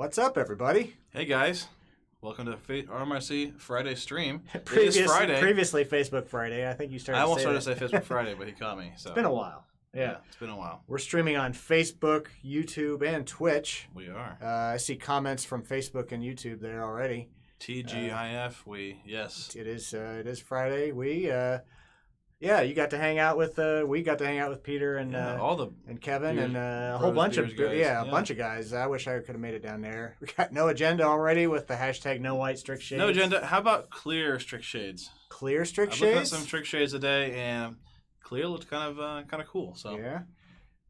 What's up, everybody? Hey guys, welcome to RMRC Friday stream. Previously Facebook Friday. I think you started. I almost started to say Facebook Friday, but he caught me. So it's been a while. Yeah, it's been a while. We're streaming on Facebook, YouTube, and Twitch. We are. I see comments from Facebook and YouTube there already. TGIF. Yes. It is Friday. You got to hang out with we got to hang out with Peter and and Kevin and a whole bunch of guys. A bunch of guys. I wish I could have made it down there. We got no agenda already with the hashtag no white strict shades. No agenda. How about clear strict shades? Clear strict shades. I looked at some strict shades today, and clear looked kind of cool. So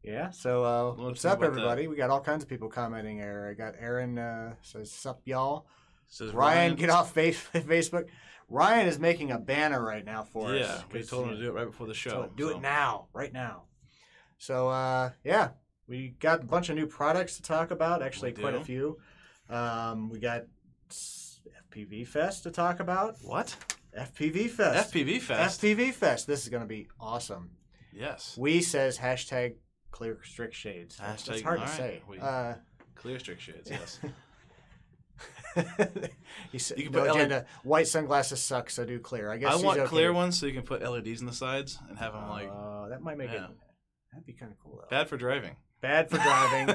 yeah. So what's up, everybody? We got all kinds of people commenting here. I got Aaron says sup y'all. Says Ryan, get off Facebook. Ryan is making a banner right now for us. Yeah, we told him to do it right before the show. Do it now, right now. So, we got a bunch of new products to talk about, actually quite a few. We got FPVFest to talk about. What? FPVFest. FPVFest. This is going to be awesome. Yes. We says hashtag clear strict shades. Hashtag, it's hard to say. Clear strict shades, yes. You can put agenda. White sunglasses suck, so do clear. I guess I want clear ones so you can put LEDs in the sides and have them that might make it. That'd be kind of cool though. Bad for driving. Bad for driving.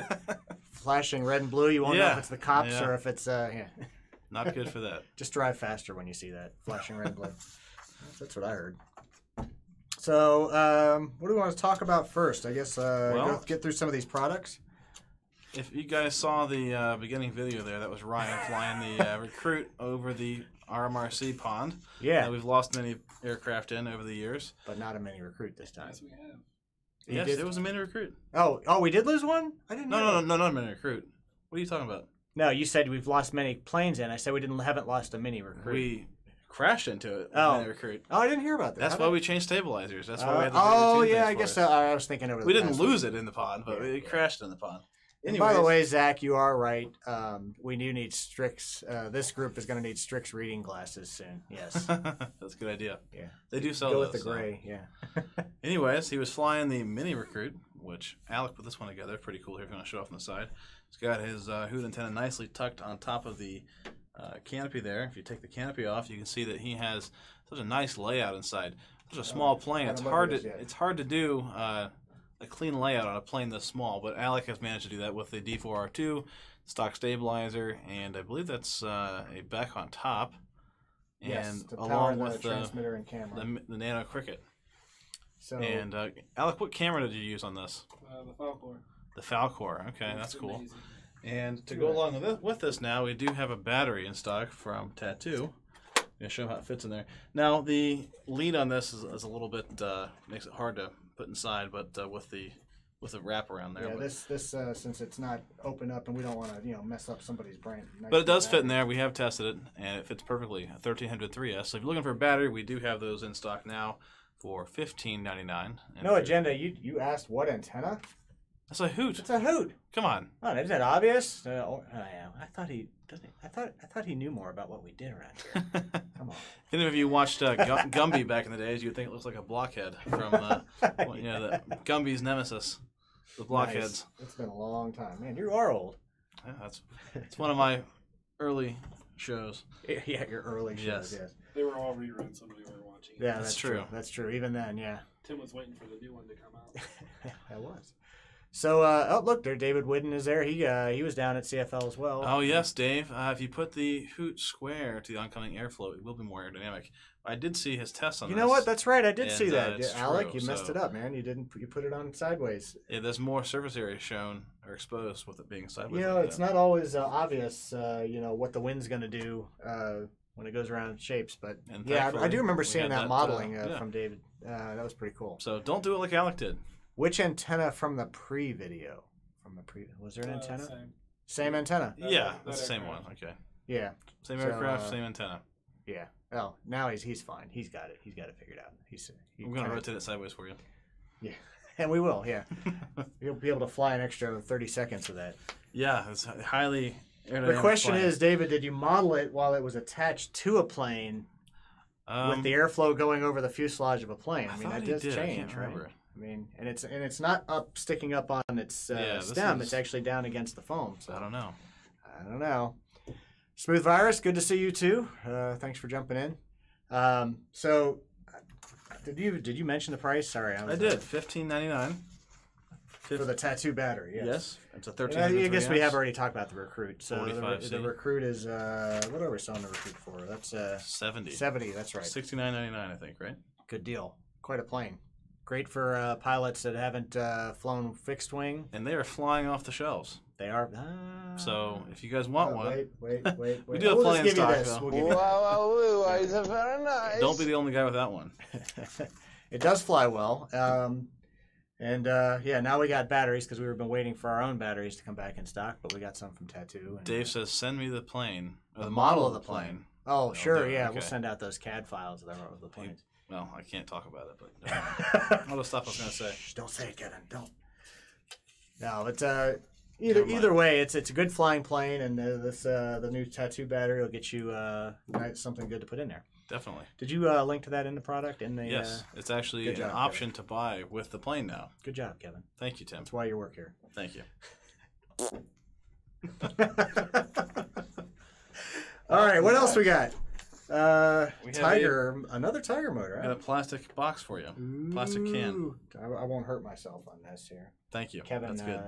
Flashing red and blue. You won't know if it's the cops or if it's Not good for that. Just drive faster when you see that flashing red and blue. That's what I heard. So, what do we want to talk about first? I guess get through some of these products. If you guys saw the beginning video there, that was Ryan flying the recruit over the RMRC pond. Yeah. We've lost many aircraft in over the years. But not a mini recruit this time. Yes, we have. Yes, it was a mini recruit. Oh, we did lose one? I didn't know. No, not a mini recruit. What are you talking about? No, you said we've lost many planes in. I said we haven't lost a mini recruit. We crashed into it. Mini recruit. Oh, I didn't hear about that. That's why we changed stabilizers. That's why we had to I guess I was thinking over the We didn't lose it in the pond, but we crashed in the pond. Anyways. By the way, Zach, you are right. We do need Strix. This group is going to need Strix reading glasses soon. Yes. That's a good idea. Yeah. They do sell those. Go with the gray, yeah. Anyways, he was flying the mini recruit, which Alec put this one together. Pretty cool here if you want to show off on the side. He's got his hood antenna nicely tucked on top of the canopy there. If you take the canopy off, you can see that he has such a nice layout inside. Such a small plane. It's hard to do a clean layout on a plane this small, but Alec has managed to do that with the D4R2 stock stabilizer, and I believe that's a back on top, and along with the transmitter and camera, the Nano Cricket. So, and Alec, what camera did you use on this? The Falcor. The Falcor. Okay, that's cool. Amazing. And to go along with this now, we do have a battery in stock from Tattoo. I'm going to show how it fits in there. Now, the lead on this is a little bit, makes it hard to put inside, but with the wrap around there. Yeah, this since it's not open up and we don't want to mess up somebody's brain. But it does fit in there. We have tested it, and it fits perfectly. A 1300 3S. So if you're looking for a battery, we do have those in stock now for $15.99. No agenda. You asked what antenna? That's a hoot. It's a hoot. Come on. Oh, isn't that obvious? I thought he knew more about what we did around here. Come on. If any of you watched Gumby back in the days, you'd think it looks like a blockhead from the Gumby's nemesis, the blockheads. Nice. It's been a long time, man. You are old. Yeah, it's one of my early shows. Yeah, your early shows. Yes. They were all reruns when we were watching. Yeah, that's true. That's true. Even then, yeah. Tim was waiting for the new one to come out. That was. So, look, there, David Whidden is there. He was down at CFL as well. Oh, yes, Dave. If you put the hoot square to the oncoming airflow, it will be more aerodynamic. I did see his tests on this. You know what? That's right. I did see that. Alec, true, you messed it up, man. You put it on sideways. Yeah, there's more surface area shown or exposed with it being sideways. It's not always obvious, what the wind's going to do when it goes around in shapes. But, yeah, I do remember seeing that modeling from David. That was pretty cool. So don't do it like Alec did. Which antenna from the pre-video? Was there an antenna? Same antenna? Yeah, that's the same one. Okay. Yeah. Same aircraft, same antenna. Yeah. Oh, now he's fine. He's got it. He's got it figured out. I'm going to rotate it sideways for you. Yeah. And we will, yeah. You'll be able to fly an extra 30 seconds with that. Yeah, it's highly aerodynamic. The question is, David, did you model it while it was attached to a plane with the airflow going over the fuselage of a plane? I mean, that does change, right? I mean, and it's not sticking up on its stem. It's actually down against the foam. So I don't know. I don't know. Smooth Virus, good to see you too. Thanks for jumping in. So, did you mention the price? Sorry, I did. $15.99 for the tattoo battery. Yes, it's a 13. I guess we have already talked about the Recruit. So 45C. the Recruit is what are we selling the Recruit for? That's 70. 70. That's right. $69.99, I think. Right. Good deal. Quite a plane. Great for pilots that haven't flown fixed wing. And they are flying off the shelves. They are. So if you guys want one, wait. we do have plenty in stock. We'll Wow, it's very nice. Don't be the only guy with that one. It does fly well. Now we got batteries because we've been waiting for our own batteries to come back in stock, but we got some from Tattoo. And, Dave says, "Send me the plane, or the model of the plane." Oh, sure, yeah, okay. We'll send out those CAD files of the planes. Well, I can't talk about it, but all the stuff I was going to say. Shh, don't say it, Kevin. Don't. No, it's either way, it's a good flying plane, and the new Tattoo battery will get you something good to put in there. Definitely. Did you link to that in the product? Yes, it's actually an option to buy with the plane now. Good job, Kevin. Thank you, Tim. That's why you work here. Thank you. All right, what else we got? Tiger, another Tiger motor. Got a plastic box for you. Plastic can. I won't hurt myself on this here. Thank you. Kevin, that's good.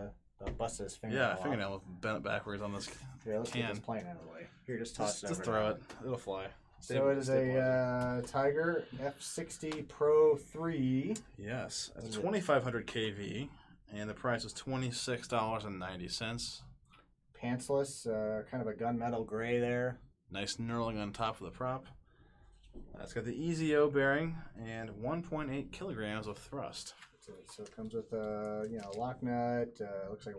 Busted his fingernail. Yeah, fingernail bent backwards on this Yeah, let's can. get this plane out of the way. Here, just toss it over. Just throw it. It'll fly. So it is a Tiger F60 Pro 3. Yes, it's 2,500 kV, and the price is $26.90. Pantsless, kind of a gunmetal gray there. Nice knurling on top of the prop. It's got the EZO bearing and 1.8 kilograms of thrust. So it comes with a lock nut. Looks like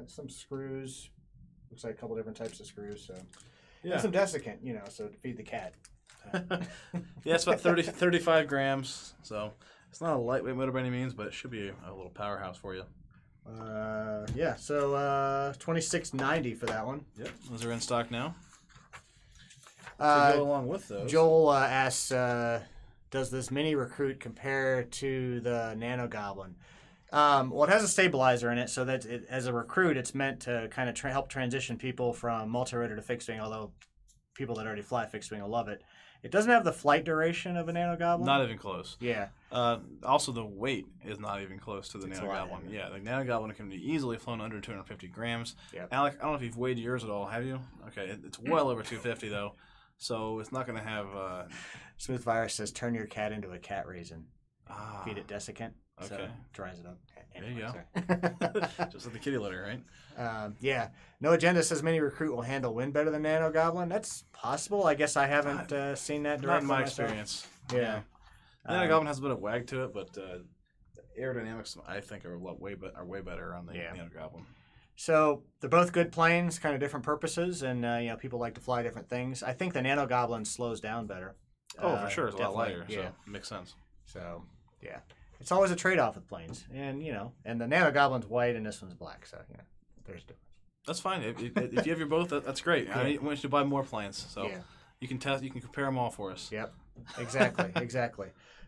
some screws. Looks like a couple different types of screws. So yeah, and some desiccant, so to feed the cat. Yeah, it's about 35 grams. So it's not a lightweight motor by any means, but it should be a little powerhouse for you. Yeah. So $26.90 for that one. Yep, those are in stock now. To go along with those, Joel asks, does this mini Recruit compare to the Nano Goblin? Well, it has a stabilizer in it, so that as a Recruit, it's meant to kind of help transition people from multi-rotor to fixed wing, although people that already fly fixed wing will love it. It doesn't have the flight duration of a Nano Goblin. Not even close. Yeah. Also, the weight is not even close to the Nano Goblin. Yeah, the Nano Goblin can be easily flown under 250 grams. Yep. Alec, I don't know if you've weighed yours at all, have you? Okay, it's well over 250, though. So it's not going to have... Smooth Virus says, turn your cat into a cat raisin. Feed it desiccant. Okay. So dries it up. Anyway, there you go. Just like the kitty litter, right? Yeah. No Agenda says Mini Recruit will handle wind better than Nano Goblin. That's possible. I guess I haven't seen that directly. Not in my experience. Yeah. Nano Goblin has a bit of wag to it, but the aerodynamics, I think, are way better on the Nano Goblin. So they're both good planes, kind of different purposes, and people like to fly different things. I think the Nano Goblin slows down better. Oh, for sure, it's a lot lighter. Yeah, so it makes sense. So yeah, it's always a trade-off with planes, and and the Nano Goblin's white and this one's black, so there's a difference. That's fine. If you have your both, that's great. Yeah. I want you to buy more planes, so you can test, you can compare them all for us. Yep, exactly.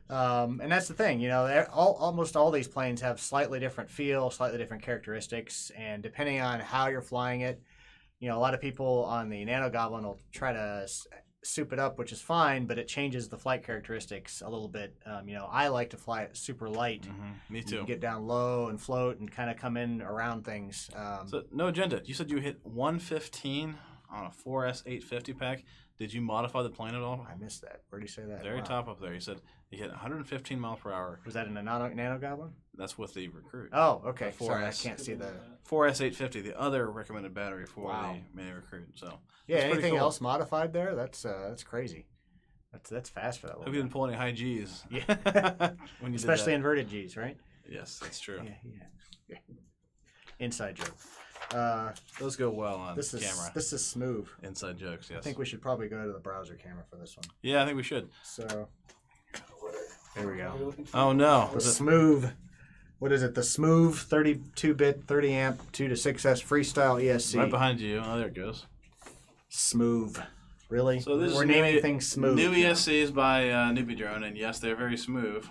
And that's the thing, almost all these planes have slightly different feel, slightly different characteristics, and depending on how you're flying it, a lot of people on the Nano Goblin will try to soup it up, which is fine, but it changes the flight characteristics a little bit. I like to fly it super light. Mm-hmm. Me too. You get down low and float and kind of come in around things. So, No Agenda, you said you hit 115 on a 4S 850 pack. Did you modify the plane at all? I missed that. Where did you say that? Very top up there. You said you hit 115 miles per hour. Was that in a Nano Goblin? That's with the Recruit. Oh, okay. Sorry, I can't see the 4S 850, the other recommended battery for the Mini Recruit. So yeah, anything else modified there? That's crazy. That's fast for that. Hope you didn't pull any high G's. Yeah, especially inverted G's, right? Yes, that's true. Yeah. Inside joke. Those go well on camera. This is smooth. Inside jokes, yes. I think we should probably go to the browser camera for this one. Yeah, I think we should. So, there we go. Oh, no. The smooth. What is it? The smooth 32-bit, 30 amp, 2 to 6S freestyle ESC. Right behind you. Oh, there it goes. Smooth. Really? So we're naming things smooth. New ESCs by Newbie Drone, and yes, they're very smooth.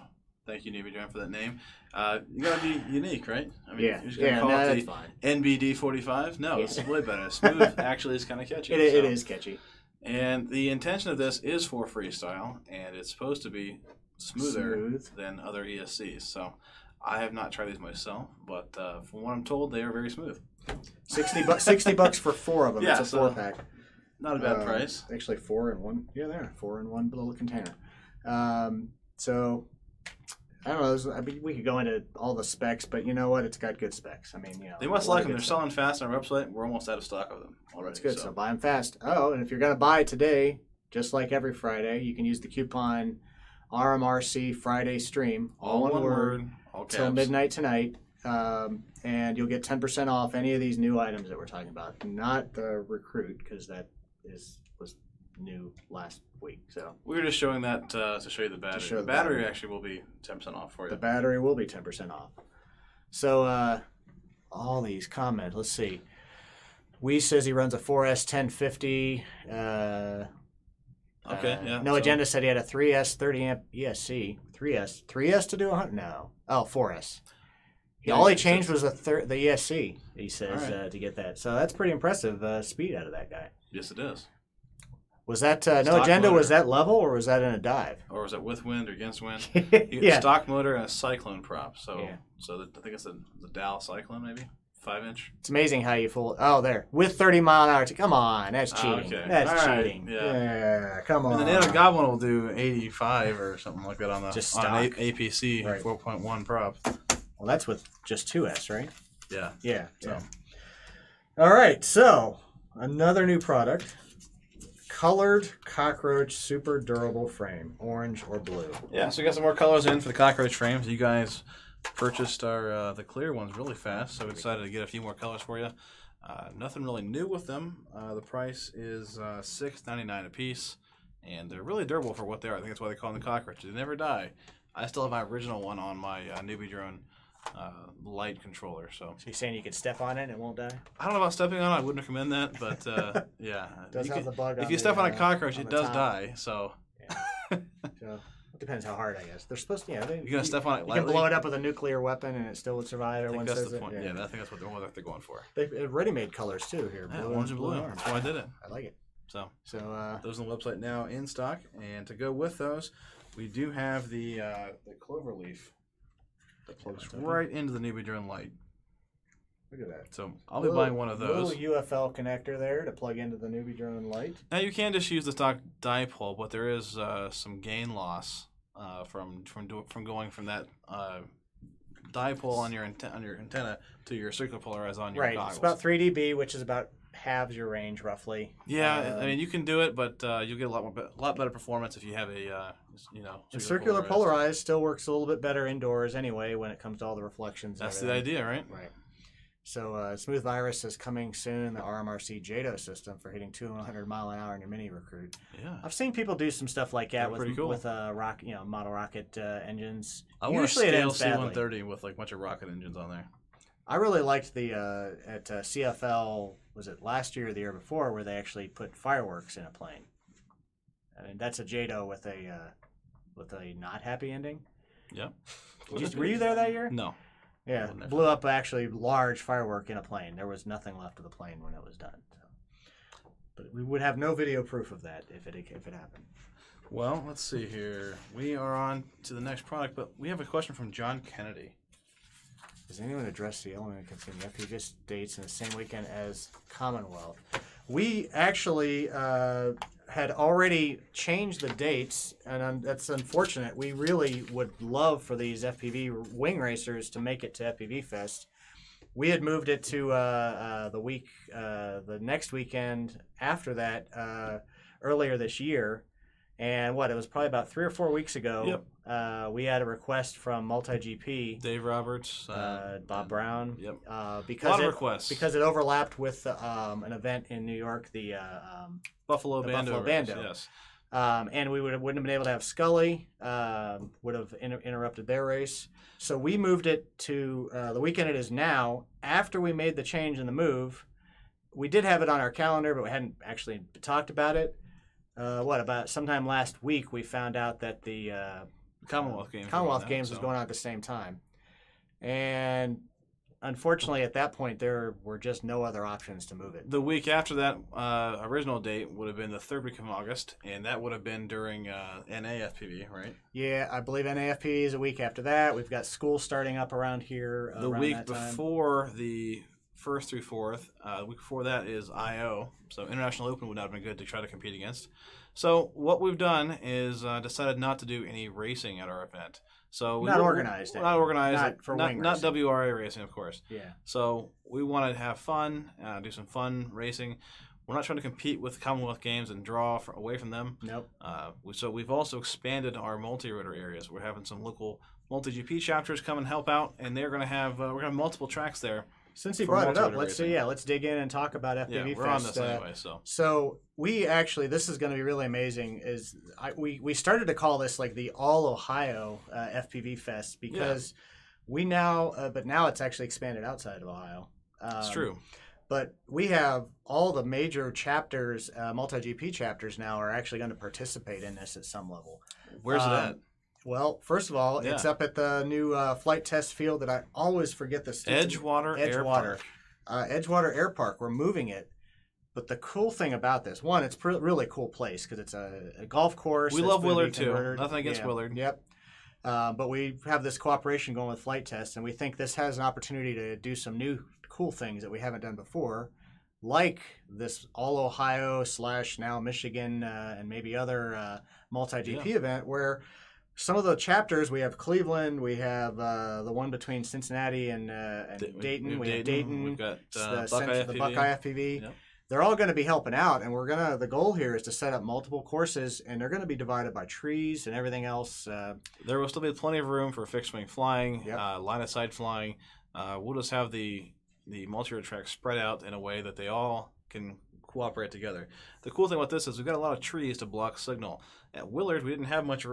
Thank you, Navy Drone, for that name. You gotta be unique, right? I mean, Yeah. you're just gonna call no, it that's the fine. NBD 45? No, Yeah. it's way better. Smooth actually is kind of catchy. It is catchy. And the intention of this is for freestyle, and it's supposed to be smoother than other ESCs. So I have not tried these myself, but from what I'm told, they are very smooth. $60 for 4 of them. Yeah, it's a 4-pack. Not a bad price. Actually, 4 in one. Yeah, there, 4 in one little container. So I don't know. I mean, we could go into all the specs, but you know what? It's got good specs. I mean, they must like them. They're selling fast on our website. We're almost out of stock of them already. That's good. So buy them fast. Oh, and if you're going to buy it today, just like every Friday, you can use the coupon RMRC Friday Stream, all one word, all caps, till midnight tonight, and you'll get 10% off any of these new items that we're talking about. Not the Recruit, because that was new last week. So we were just showing that to show you the battery. The battery actually will be 10% off for you. The battery will be 10% off. So all these comments. Let's see. Wee says he runs a 4S 1050. Okay, yeah. No Agenda said he had a 3S 30 amp ESC. 3S to do 100? No. Oh, 4S. All he changed was the ESC, he says, to get that. So that's pretty impressive speed out of that guy. Yes, it is. Was that No Agenda, motor. was that level or was that in a dive? Or was it with wind or against wind? Yeah. Stock motor and a Cyclone prop. So, yeah. I think it's the Dow Cyclone, maybe? 5-inch. It's amazing how you fool. Oh, there. With 30 mile an hour. Come on. That's cheating. Okay. That's All cheating. Right. Yeah. Come on. And the Nano Goblin will do 85 or something like that on the just on stock. an APC 4.1 prop. Well, that's with just 2S, right? Yeah. Yeah. So. All right. So, another new product. Colored Cockroach Super Durable Frame. Orange or blue. Yeah, so we got some more colors in for the Cockroach frames. You guys purchased our the clear ones really fast, so we decided to get a few more colors for you. Nothing really new with them. The price is $6.99 a piece, and they're really durable for what they are. I think that's why they call them the Cockroach. They never die. I still have my original one on my Newbie Drone light controller. So you're saying you could step on it and it won't die? I don't know about stepping on it. I wouldn't recommend that, but yeah. Does have the bug if on you step on a cockroach, on it does top. die. So. Yeah. So it depends how hard, I guess. They're supposed to, You're gonna step on it lightly. You can blow it up with a nuclear weapon and it still would survive. I think that's the point. Yeah, I think that's what they're going for. They've ready-made colors too here. Yeah, orange and blue. That's why I did it. I like it. So those on the website now in stock, and to go with those, we do have the clover leaf that plugs right into the Newbie Drone light. Look at that. So I'll be buying one of those. Little UFL connector there to plug into the Newbie Drone light. Now you can just use the stock dipole, but there is some gain loss from going from that dipole on your antenna to your circular polarizer on your goggles. It's about 3 dB, which is about halves your range roughly. Yeah, I mean you can do it, but you'll get a lot better performance if you have a And circular polarized still works a little bit better indoors anyway when it comes to all the reflections. That's the idea, right? Right. So Smooth Virus is coming soon. The RMRC JADO system for hitting 200 mile an hour in your mini Recruit. Yeah, I've seen people do some stuff like that with cool. model rocket engines. I want a scale C-130 with like a bunch of rocket engines on there. I really liked the at CFL. Was it last year or the year before where they actually put fireworks in a plane? I mean that's a JADO with a not happy ending. Yep. Were you there that year? No. Yeah, blew up actually large firework in a plane. There was nothing left of the plane when it was done. So. But we would have no video proof of that if it happened. Well, let's see here. We are on to the next product, but we have a question from John Kennedy. Does anyone address the element concerning FPVFest dates in the same weekend as Commonwealth? We actually had already changed the dates, and that's unfortunate. We really would love for these FPV wing racers to make it to FPVFest. We had moved it to the next weekend after that, earlier this year. And it was probably about 3 or 4 weeks ago. Yep. We had a request from Multi-GP. Dave Roberts. Bob Brown. Yep. Because a lot of requests. Because it overlapped with an event in New York, the Buffalo Bando. Yes. And we wouldn't have been able to have Scully. Would have interrupted their race. So we moved it to the weekend it is now. After we made the change in the move, we did have it on our calendar, but we hadn't actually talked about it. About sometime last week, we found out that the Commonwealth Games. Commonwealth Games was going on at the same time, and unfortunately, at that point, there were just no other options to move it. The week after that original date would have been the third week of August, and that would have been during NAFPV, right? Yeah, I believe NAFPV is a week after that. We've got school starting up around here. The week before the 1st through 4th, the week before that is IO, so International Open would not have been good to try to compete against. So what we've done is decided not to do any racing at our event. So not organized. Not organized. Not for wing not racing. WRA racing, of course. Yeah. So we wanted to have fun, do some fun racing. We're not trying to compete with Commonwealth Games and draw away from them. Nope. So we've also expanded our multi-rotor areas. We're having some local multi-GP chapters come and help out, and they're going to have we're going to have multiple tracks there. Since he brought it up, let's dig in and talk about FPVFest. Yeah, we're on this anyway. So we actually, this is going to be really amazing. We started to call this like the All Ohio FPVFest because we now, but now it's actually expanded outside of Ohio. It's true. But we have all the major chapters, multi-GP chapters now are actually going to participate in this at some level. Where's it at? Well, first of all, it's up at the new flight test field that I always forget the Edgewater Air Park. Edgewater Air Park. We're moving it. But the cool thing about this, one, it's a really cool place because it's a golf course. We love Willard, too. Nothing against Willard. Yep. But we have this cooperation going with flight tests, and we think this has an opportunity to do some new cool things that we haven't done before, like this All Ohio / now Michigan and maybe other multi-GP event where some of the chapters, we have Cleveland, we have the one between Cincinnati and Dayton. We have Dayton. We've got the Buckeye FPV. Yep. They're all going to be helping out, and the goal here is to set up multiple courses, and they're going to be divided by trees and everything else. There will still be plenty of room for fixed wing flying, Yep. line of sight flying. We'll just have the multi-rotor tracks spread out in a way that they all can cooperate together. The cool thing about this is we've got a lot of trees to block signal. At Willard, we didn't have much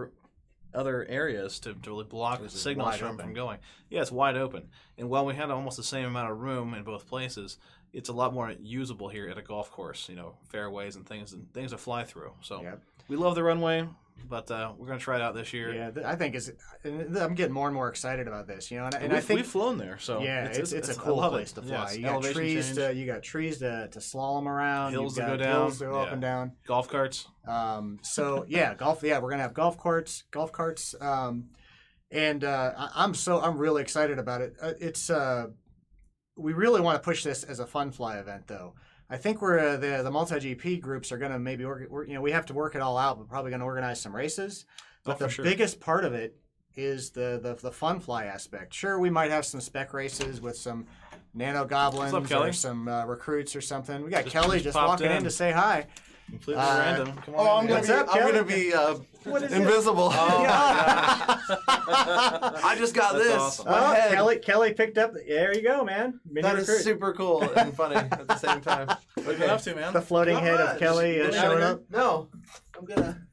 other areas to really block signals from going. Yeah, it's wide open. And while we had almost the same amount of room in both places, it's a lot more usable here at a golf course, fairways and things to fly through. So we love the runway, but we're going to try it out this year. Yeah, I think I'm getting more and more excited about this, and I think we've flown there, so it's a cool place to fly. Yes, you got trees to slalom around, hills to got go down, hills to go up and down, golf carts. Golf. Yeah, we're gonna have golf carts, and I'm really excited about it. We really want to push this as a fun fly event, though. I think we're the multi-GP groups are going to maybe we have to work it all out. We're probably going to organize some races, but the biggest part of it is the fun fly aspect. Sure, we might have some spec races with some nano goblins or some recruits or something. We got Kelly just walking in to say hi. Completely random. Come on, I'm gonna be invisible. I just got this. Awesome. Kelly picked up. There you go, man. That is super cool and funny at the same time. What are you up to, man? The floating head of Kelly showing up. No, I'm gonna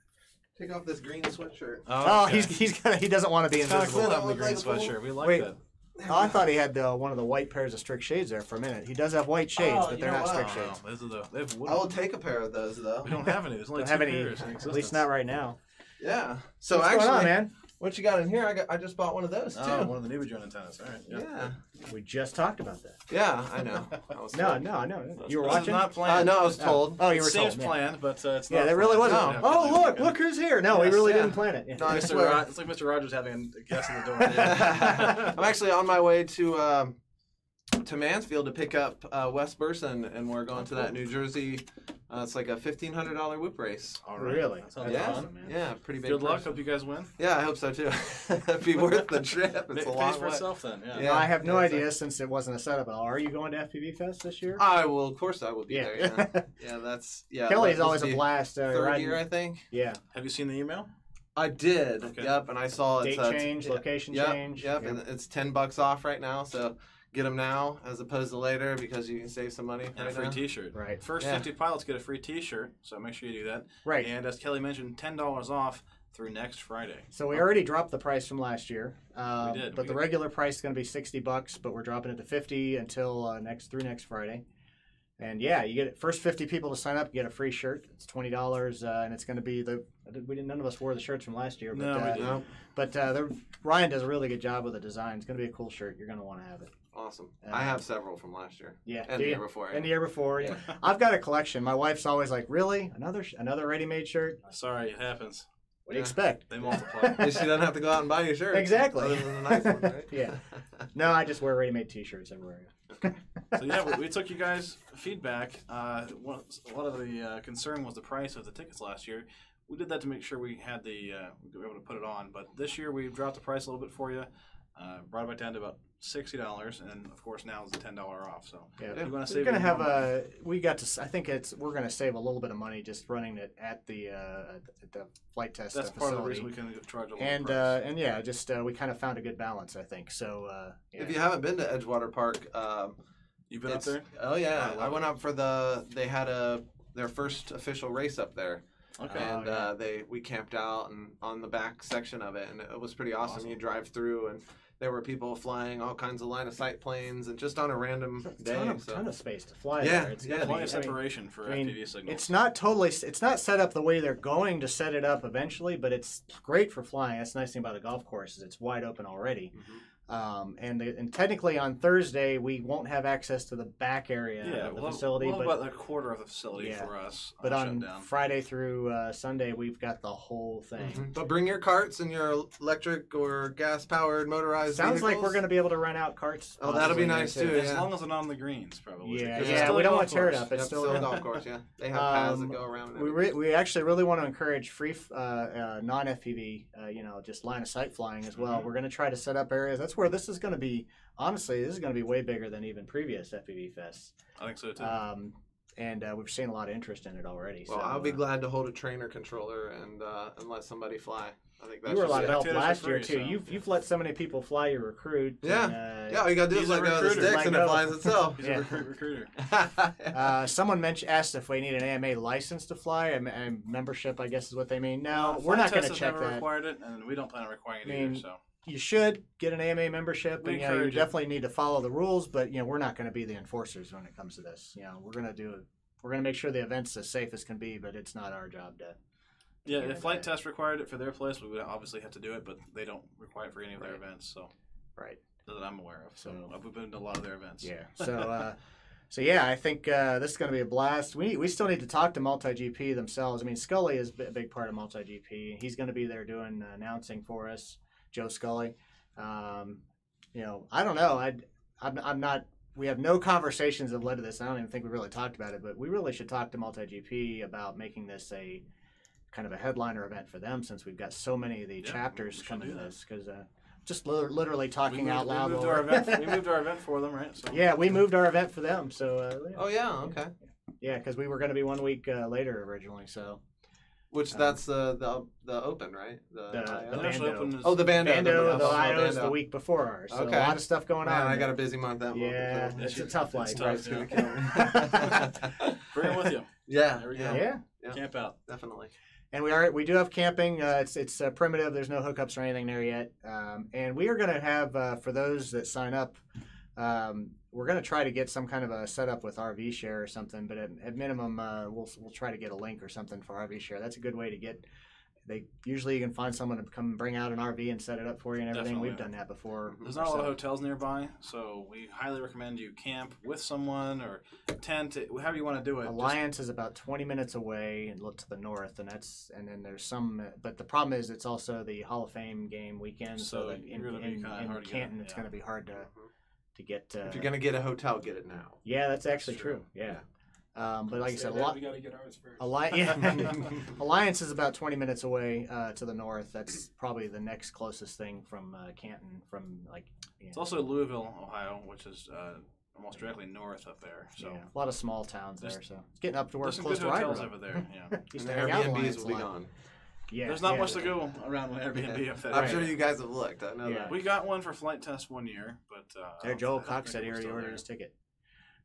take off this green sweatshirt. Okay. He doesn't want to be invisible. Kind of clean up the green sweatshirt. We like that. Oh, I thought he had one of the white pairs of strict shades there for a minute. He does have white shades, but they're not strict shades. I will take a pair of those, though. We don't have any. There's only two pairs in existence. At least not right now. Yeah. So What's going on, man? What you got in here? I just bought one of those, too. One of the Nuba joint antennas. All right. Yeah. We just talked about that. Yeah, I know. No. You were watching? Not planned. No, I was told. Oh, you were told. Seems planned, but it's not. Yeah, that really wasn't. Look who's here. No, we really didn't plan it. Yeah. No, it's like Mr. Rogers having a guest in the door. I'm actually on my way to Mansfield to pick up Wes Burson, and we're going to that New Jersey. It's like a $1,500 whip race. All right. Really? That sounds fun, man. Yeah, pretty big. Good luck. Hope you guys win. Yeah, I hope so too. It'd be worth the trip. It's a long for way. itself then. Yeah. No, I have no idea since it wasn't a setup at all. Are you going to FPVFest this year? I will. Of course, I will be there. Yeah. Kelly's always a blast. Third year, I think. Yeah. Have you seen the email? I did. Okay. Yep, and I saw date change, location change. Yep, and it's $10 off right now. So. Get them now as opposed to later because you can save some money. And a free T-shirt. Right. First 50 pilots get a free T-shirt, so make sure you do that. Right. And as Kelly mentioned, $10 off through next Friday. So we already dropped the price from last year. We did. But the regular price is going to be $60, but we're dropping it to $50 until next Friday. And yeah, you get first 50 people to sign up, you get a free shirt. It's $20, and it's going to be none of us wore the shirts from last year, but No, we didn't. but Ryan does a really good job with the design. It's going to be a cool shirt. You're going to want to have it. Awesome. I have several from last year. Yeah, And the year before. And the year before. Yeah. I've got a collection. My wife's always like, "Really? Another ready-made shirt? Sorry, it happens. What do you expect?" They multiply. At least she doesn't have to go out and buy your shirt. Exactly. Other than the nice ones, right? Yeah. No, I just wear ready-made T-shirts everywhere. So yeah, we took you guys' feedback. One of the concern was the price of the tickets last year. We did that to make sure we had we were able to put it on. But this year we dropped the price a little bit for you, brought it back down to about $60, and of course now it's $10 off. So Yeah, you're going to we're save. gonna have a. We got to. I think we're gonna save a little bit of money just running it at the flight test. That's facility. part of the reason we can charge a little And price. and yeah, just we kind of found a good balance, I think. So yeah. If you haven't been to Edgewater Park, You've been up there? Oh yeah, I I went up for they had their first official race up there. Okay. And yeah. we camped out and on the back section of it, and it was pretty awesome. You drive through, and there were people flying all kinds of line of sight planes, and just on a random day. Ton of space to fly Yeah, there. It's yeah. gotta Plenty be, of separation for FPV signals. It's not totally. It's not set up the way they're going to set it up eventually, but it's great for flying. That's the nice thing about a golf course is it's wide open already. And technically on Thursday we won't have access to the back area of the facility, but but about a quarter of the facility for us. But on down. Friday through Sunday we've got the whole thing. But bring your carts and your electric or gas powered motorized Sounds like vehicles. we're going to be able to rent out carts. Oh, that'll be possibly nice there, too. As Yeah. long as it's not on the greens, probably. Yeah, Because it's yeah, still we a don't golf want to tear it course. up. It's Yep, still a golf course. Yeah, they have paths that go around. And we actually really want to encourage free non FPV, just line of sight flying as well. We're going to try to set up areas. That's where this is going to be. Honestly, this is going to be way bigger than even previous FPV fests. I think so too. And we've seen a lot of interest in it already. Well, so, I'll be glad to hold a trainer controller and let somebody fly. I think that's you were a lot of help Spectators last for year free, too. so. You've let so many people fly your recruit. Yeah. And, Yeah, all you gotta do is He's a let go of the recruiter. sticks and Let it go. flies itself. He's yeah. a recruiter. Someone asked if we need an AMA license to fly. A membership, I guess, is what they mean. No, we're Flight not going test to has check never that. required it, and we don't plan on requiring it I mean, either. So You should get an AMA membership, We and you encourage it. definitely need to follow the rules. But we're not going to be the enforcers when it comes to this. We're going to make sure the event's as safe as can be, but it's not our job to. yeah, if Flight Test required it for their place, we would obviously have to do it, but they don't require it for any of their events. So Right. that I'm aware of. So So- we've been to a lot of their events. Yeah. So yeah, I think this is going to be a blast. We still need to talk to MultiGP themselves. I mean, Scully is a big part of MultiGP. He's going to be there doing announcing for us, Joe Scully. I don't know. I'm not. We have no conversations that led to this. I don't even think we really talked about it, but we really should talk to MultiGP about making this a kind of a headliner event for them, since we've got so many of the chapters we should coming do to that. this. Because just literally talking out loud. We moved, our event for them, right? So. Yeah, we moved our event for them. So. Oh yeah, okay. Yeah, because we were going to be 1 week later originally. So. Which that's the open, right? The National Bando. Open is, Oh, the Bando. Bando, the Oh, IO is Bando. the week before ours. So Okay. a lot of stuff going Man, on. I got there. a busy month that month. Yeah, so- it's a tough life. It's right? tough, It's yeah. gonna kill me. Bring them with you. Yeah, There we go. Yeah. Yeah. Camp out. definitely. And we do have camping. It's primitive. There's no hookups or anything there yet. And we are going to have for those that sign up. We're going to try to get some kind of a setup with RV Share or something. But at minimum, we'll try to get a link or something for RV Share. That's a good way to get. Usually you can find someone to come bring out an RV and set it up for you and everything. Definitely. We've done that before. There's not a lot of hotels nearby, so we highly recommend you camp with someone or tent, however you want to do it. Alliance is about 20 minutes away and look to the north, and then there's some. But the problem is it's also the Hall of Fame game weekend, so So that in you're gonna be kinda hard to get, Canton it's yeah. going to be hard to get. If you're gonna get a hotel, get it now. Yeah, that's actually true. Yeah. But like I said, we got to get ours first. Alliance is about 20 minutes away to the north. That's probably the next closest thing from Canton. It's also Louisville, Ohio, which is almost directly north up there. So yeah, a lot of small towns there. So it's getting up to where there's it's some close good to hotels Ride Road. over there. Yeah. Used And to the hang out in Airbnbs Alliance will a be lot. gone. Yeah, There's not yeah. much to go around with Airbnb up there. I'm sure you guys have looked. I know Yeah. that. We got one for Flight Test 1 year, but There, Joel Cox said he already ordered his ticket.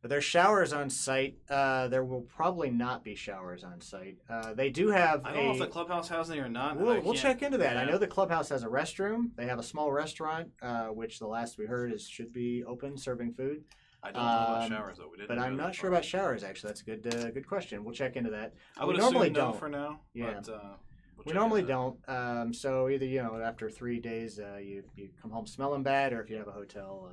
But there's showers on site. There will probably not be showers on site. They do have. I don't know if the clubhouse has any or not. We'll check into that. I Yeah. know the clubhouse has a restroom. They have a small restaurant, which the last we heard should be open, serving food. I don't know about showers though. We didn't. But I'm not sure about showers. Actually, that's a good question. We'll check into that. I would we normally assume no don't for now. Yeah. But, we'll We check normally into that. don't. So either after 3 days you come home smelling bad, or if you have a hotel,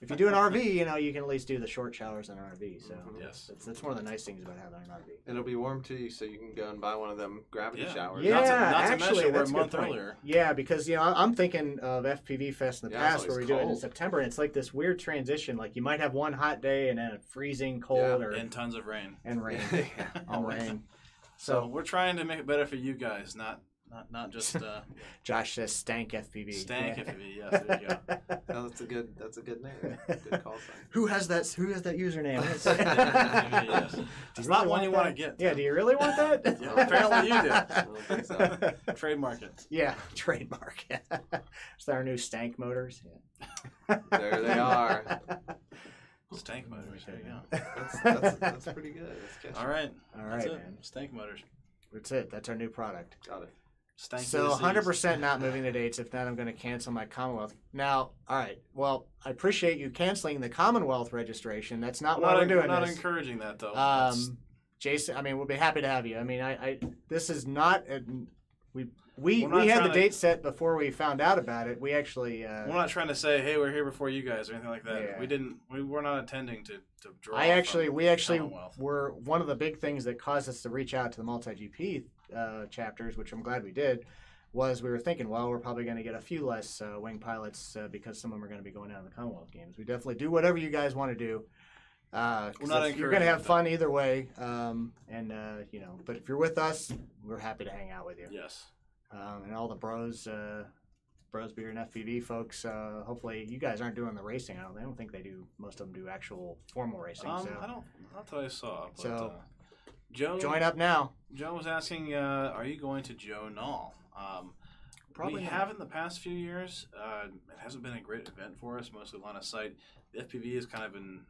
if you do an RV, you can at least do the short showers in an RV. So Yes. that's one of the nice things about having an RV. It'll be warm too, so you can go and buy one of them gravity Yeah. showers. Yeah, Not to actually, mention we're that's a a good month point. earlier. Yeah, because I'm thinking of FPVFest in the Yeah, it's past where always we do it in cold. September, and it's like this weird transition. Like you might have one hot day and then a freezing cold, Yeah, or And tons of rain. and rain, and rain. So we're trying to make it better for you guys, not just Josh says stank FPV. stank Yeah. FPV. Yes, there you go. No, that's a good name. Good call sign. Who has that username? Yes. It's not one you want to get. Yeah, do you really want that? Yeah, apparently you do. I don't think so. Trademark it. Yeah, trademark. It's our new stank motors. There they are. Stank motors. There you go. That's pretty good. That's catchy. All right. All That's right, it. man. Stank motors. That's it. That's our new product. Got it. Stank So disease. 100% not moving the dates. If not, I'm going to cancel my Commonwealth. Now, all right. Well, I appreciate you canceling the Commonwealth registration. That's not why we're doing not this. encouraging that though. That's- Jason, I mean, we'll be happy to have you. I mean, I this is not we We're not had trying the to- date set before we found out about it. We actually we're not trying to say, hey, we're here before you guys or anything like that. Yeah. We were not intending to draw. we actually Commonwealth. were one of the big things that caused us to reach out to the multi GP chapters, which I'm glad we did. Was we were thinking, well, we're probably going to get a few less wing pilots because some of them are going to be going down to the Commonwealth Games. We definitely do whatever you guys want to do. not You're going to encouraging have that. fun either way, but if you're with us, we're happy to hang out with you. Yes. And all the bros beer and FPV folks. Hopefully, you guys aren't doing the racing. I don't think they do. Most of them do actual formal racing. I don't. Not that I saw. But, So, Joe. join up now. Joe was asking, are you going to Joe Knoll? Probably we not. have in the past few years. It hasn't been a great event for us. Mostly line of sight. The FPV has kind of been.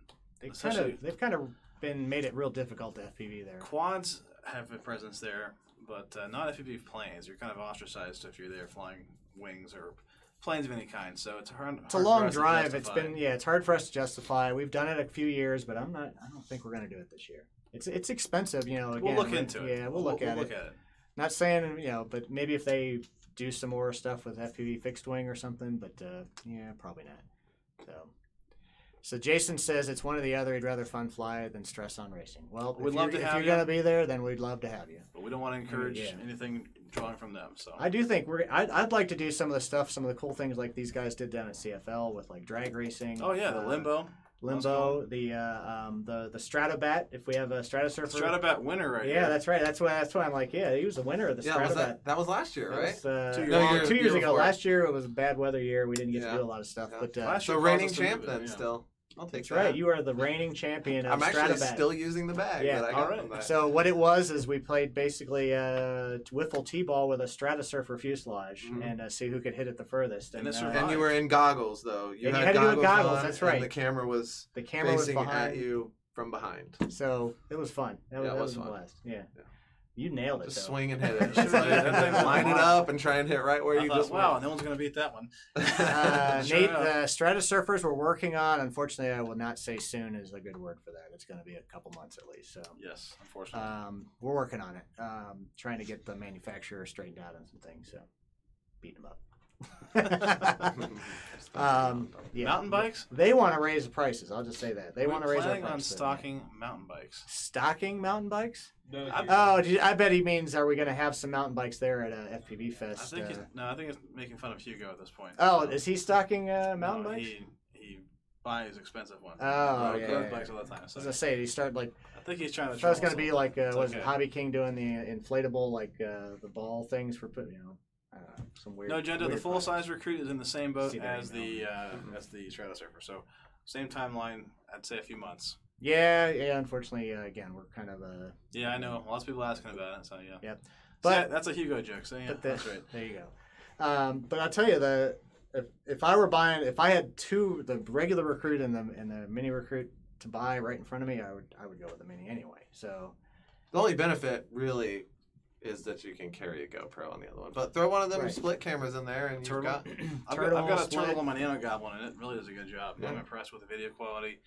They've kind of been made it real difficult to FPV there. Quads have a presence there, but not FPV planes. You're kind of ostracized if you're there flying wings or planes of any kind. So it's hard. It's a long drive. It's hard for us to justify. We've done it a few years, but I don't think we're going to do it this year. It's expensive, Again, we'll look into it. Yeah, we'll look at it. Not saying, but maybe if they do some more stuff with FPV fixed wing or something, but probably not. So Jason says it's one or the other. He'd rather fun fly than stress on racing. Well, We'd love to if have you're you. going to be there, then we'd love to have you. But we don't want to encourage Yeah. anything drawing from them. So I do think I'd like to do some of the stuff, some of the cool things like these guys did down at CFL with like drag racing. Oh yeah, the limbo. Limbo, the Stratobat. If we have a Stratosurfer, Stratobat winner right yeah, here. that's right. That's why I'm like, yeah, he was the winner of the Yeah, Stratobat. that was last year, right? That was, 2 years No, ago. 2 years year ago. before. Last year it was a bad weather year. We didn't get to Yeah. do a lot of stuff, Yeah. but Last So year reigning caused us to champ move it, then yeah. still. I'll take that's that. right. You are the reigning champion of I'm actually Stratobat. still using the bag Yeah. that I All got right. from that. So what it was is we played basically wiffle t-ball with a Stratosurfer fuselage Mhm. and see who could hit it the furthest. And it and survived. you were in goggles though. Yeah, you had to do it with goggles, on, that's right. And the camera was the camera was facing behind at you from behind. so it was fun. That Yeah, it was was a fun. blast. Yeah. Yeah. You nailed it. Just though. swing and hit it. Should've done that. That thing was Line it wild. up and try and hit right where I you thought, just wow, went. no one's gonna beat that one. Sure Nate, enough. the Stratosurfers we're working on. Unfortunately, I will not say soon is a good word for that. It's going to be a couple months at least. So Yes, unfortunately. we're working on it. Trying to get the manufacturer straightened out on some things. So beating them up. Yeah. Mountain bikes? They want to raise the prices. I'll just say that they want to We're raise our planning on prices. stocking mountain bikes. Stocking mountain bikes. No, Oh, I bet he means are we going to have some mountain bikes there at FPV I Fest? think I think it's making fun of Hugo at this point. Oh, So, is he stocking mountain no, bikes? He buys expensive ones. Oh, He yeah, buys yeah. bikes all the time. I was So gonna say, he start like. I think he's trying to. So it's troll gonna be us. like It's was it okay. Hobby King doing the inflatable like the ball things for putting some weird. No, Genda, the weird full products. size recruit is in the same boat See that as email. the Stratosurfer. So same timeline. I'd say a few months. Yeah. Unfortunately, again, we're kind of Yeah, I know. Lots of people asking about it. So yeah. Yep. But But- that's a Hugo joke. So yeah, but that's right. there you go. But I'll tell you if I had the regular recruit and the mini recruit to buy right in front of me, I would go with the mini anyway. So The only benefit really is that you can carry a GoPro on the other one. But throw one of them Right. split cameras in there and you've Turtle. got I've Turtle got a split. turtle on my Nano Goblin and it really does a good job. Yeah. I'm impressed with the video quality.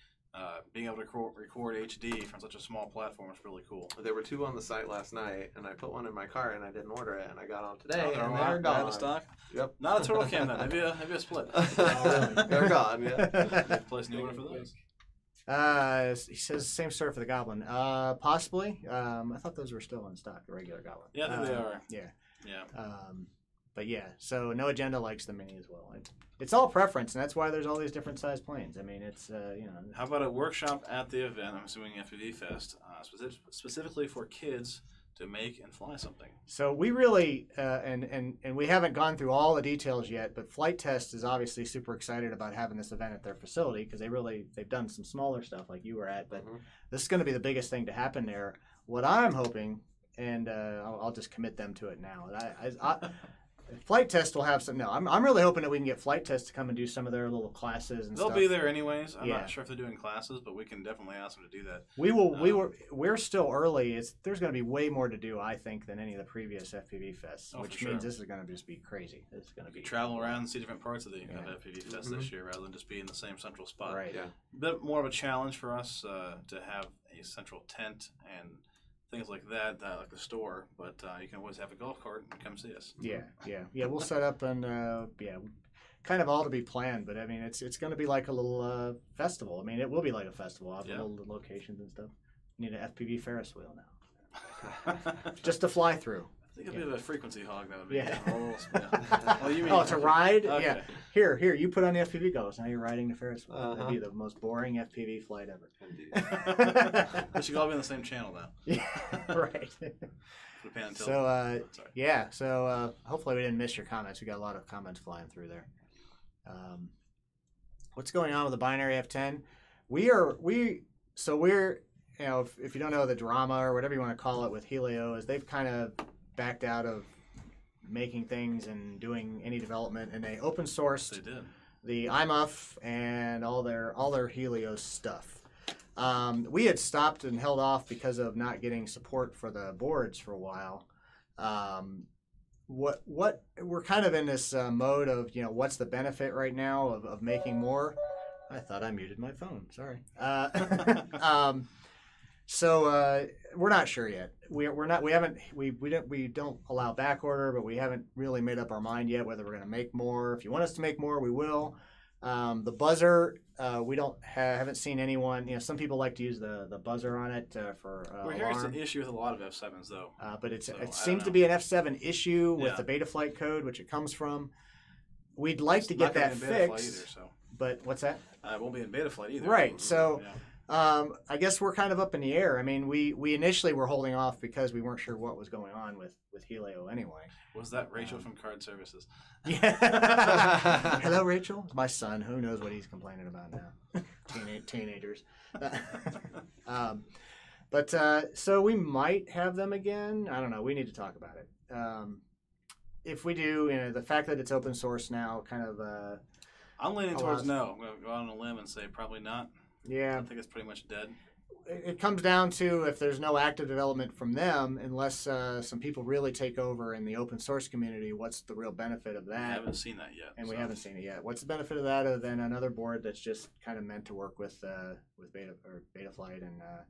being able to record HD from such a small platform is really cool. There were 2 on the site last night, and I put one in my car, and I didn't order it, and I got on today, and they're gone. Out of stock? Yep. Not a turtle cam then. Maybe a split. They're gone. Yeah. Place an order for those. He says same story for the Goblin. Possibly. I thought those were still in stock, the regular Goblin. Yeah, I think they are. Yeah. Yeah. But yeah, so No Agenda likes the Mini as well. It's all preference, and that's why there's all these different size planes. I mean, it's How about a workshop at the event? I'm assuming FPVFest, specifically for kids to make and fly something. So we really, and we haven't gone through all the details yet, but Flight Test is obviously super excited about having this event at their facility because they've done some smaller stuff like you were at, but this is going to be the biggest thing to happen there. What I'm hoping, and I'll just commit them to it now. Flight Test will have some. No, I'm really hoping that we can get Flight Test to come and do some of their little classes and They'll stuff. be there anyways. I'm not sure if they're doing classes, but we can definitely ask them to do that. We will. We're still early. There's going to be way more to do, I think, than any of the previous FPV fests, which means this is going to just be crazy. It's going to be travel around and see different parts of the FPV Fest this year, rather than just be in the same central spot. Right. Yeah. A bit more of a challenge for us to have a central tent and things like that, like the store, but you can always have a golf cart and come see us. Yeah. We'll set up and kind of all to be planned, but I mean, it's going to be like a little festival. I mean, it will be like a festival. I'll have little locations and stuff. You need an FPV Ferris wheel now, just to fly through. I think a bit of a frequency hog that would be. Yeah. Oh, you mean? Oh, it's a ride. Okay. Yeah. Here. You put on the FPV goggles. Now you're riding the Ferris wheel. That'd be the most boring FPV flight ever. Indeed. We should all be on the same channel now. Yeah. Right. So So hopefully we didn't miss your comments. We got a lot of comments flying through there. What's going on with the binary F10? We're if you don't know the drama or whatever you want to call it with Helio, is they've kind of backed out of making things and doing any development, and they open sourced the iMuff and all their Helios stuff. We had stopped and held off because of not getting support for the boards for a while. What we're kind of in this mode of what's the benefit right now of making more. I thought I muted my phone. Sorry. So we're not sure yet. We don't allow back order, but we haven't really made up our mind yet whether we're going to make more. If you want us to make more, we will. The buzzer, we haven't seen anyone. Some people like to use the buzzer on it for we're hearing it's an issue with a lot of F7s though. But it seems to be an F7 issue with the Betaflight code, which it comes from. We'd like to get that fixed. Either, so. But what's that? It won't be in Betaflight either. Right. So. I guess we're kind of up in the air. I mean, we initially were holding off because we weren't sure what was going on with Helio anyway. Was that Rachel from Card Services? Yeah. Hello, Rachel. It's my son. Who knows what he's complaining about now? Teenagers. So we might have them again. I don't know. We need to talk about it. If we do, the fact that it's open source now kind of... I'm leaning towards no. I'm going to go out on a limb and say probably not. Yeah. I think it's pretty much dead. It comes down to if there's no active development from them, unless some people really take over in the open source community, what's the real benefit of that? I haven't seen that yet. And we haven't seen it yet. What's the benefit of that other than another board that's just kind of meant to work with Betaflight and the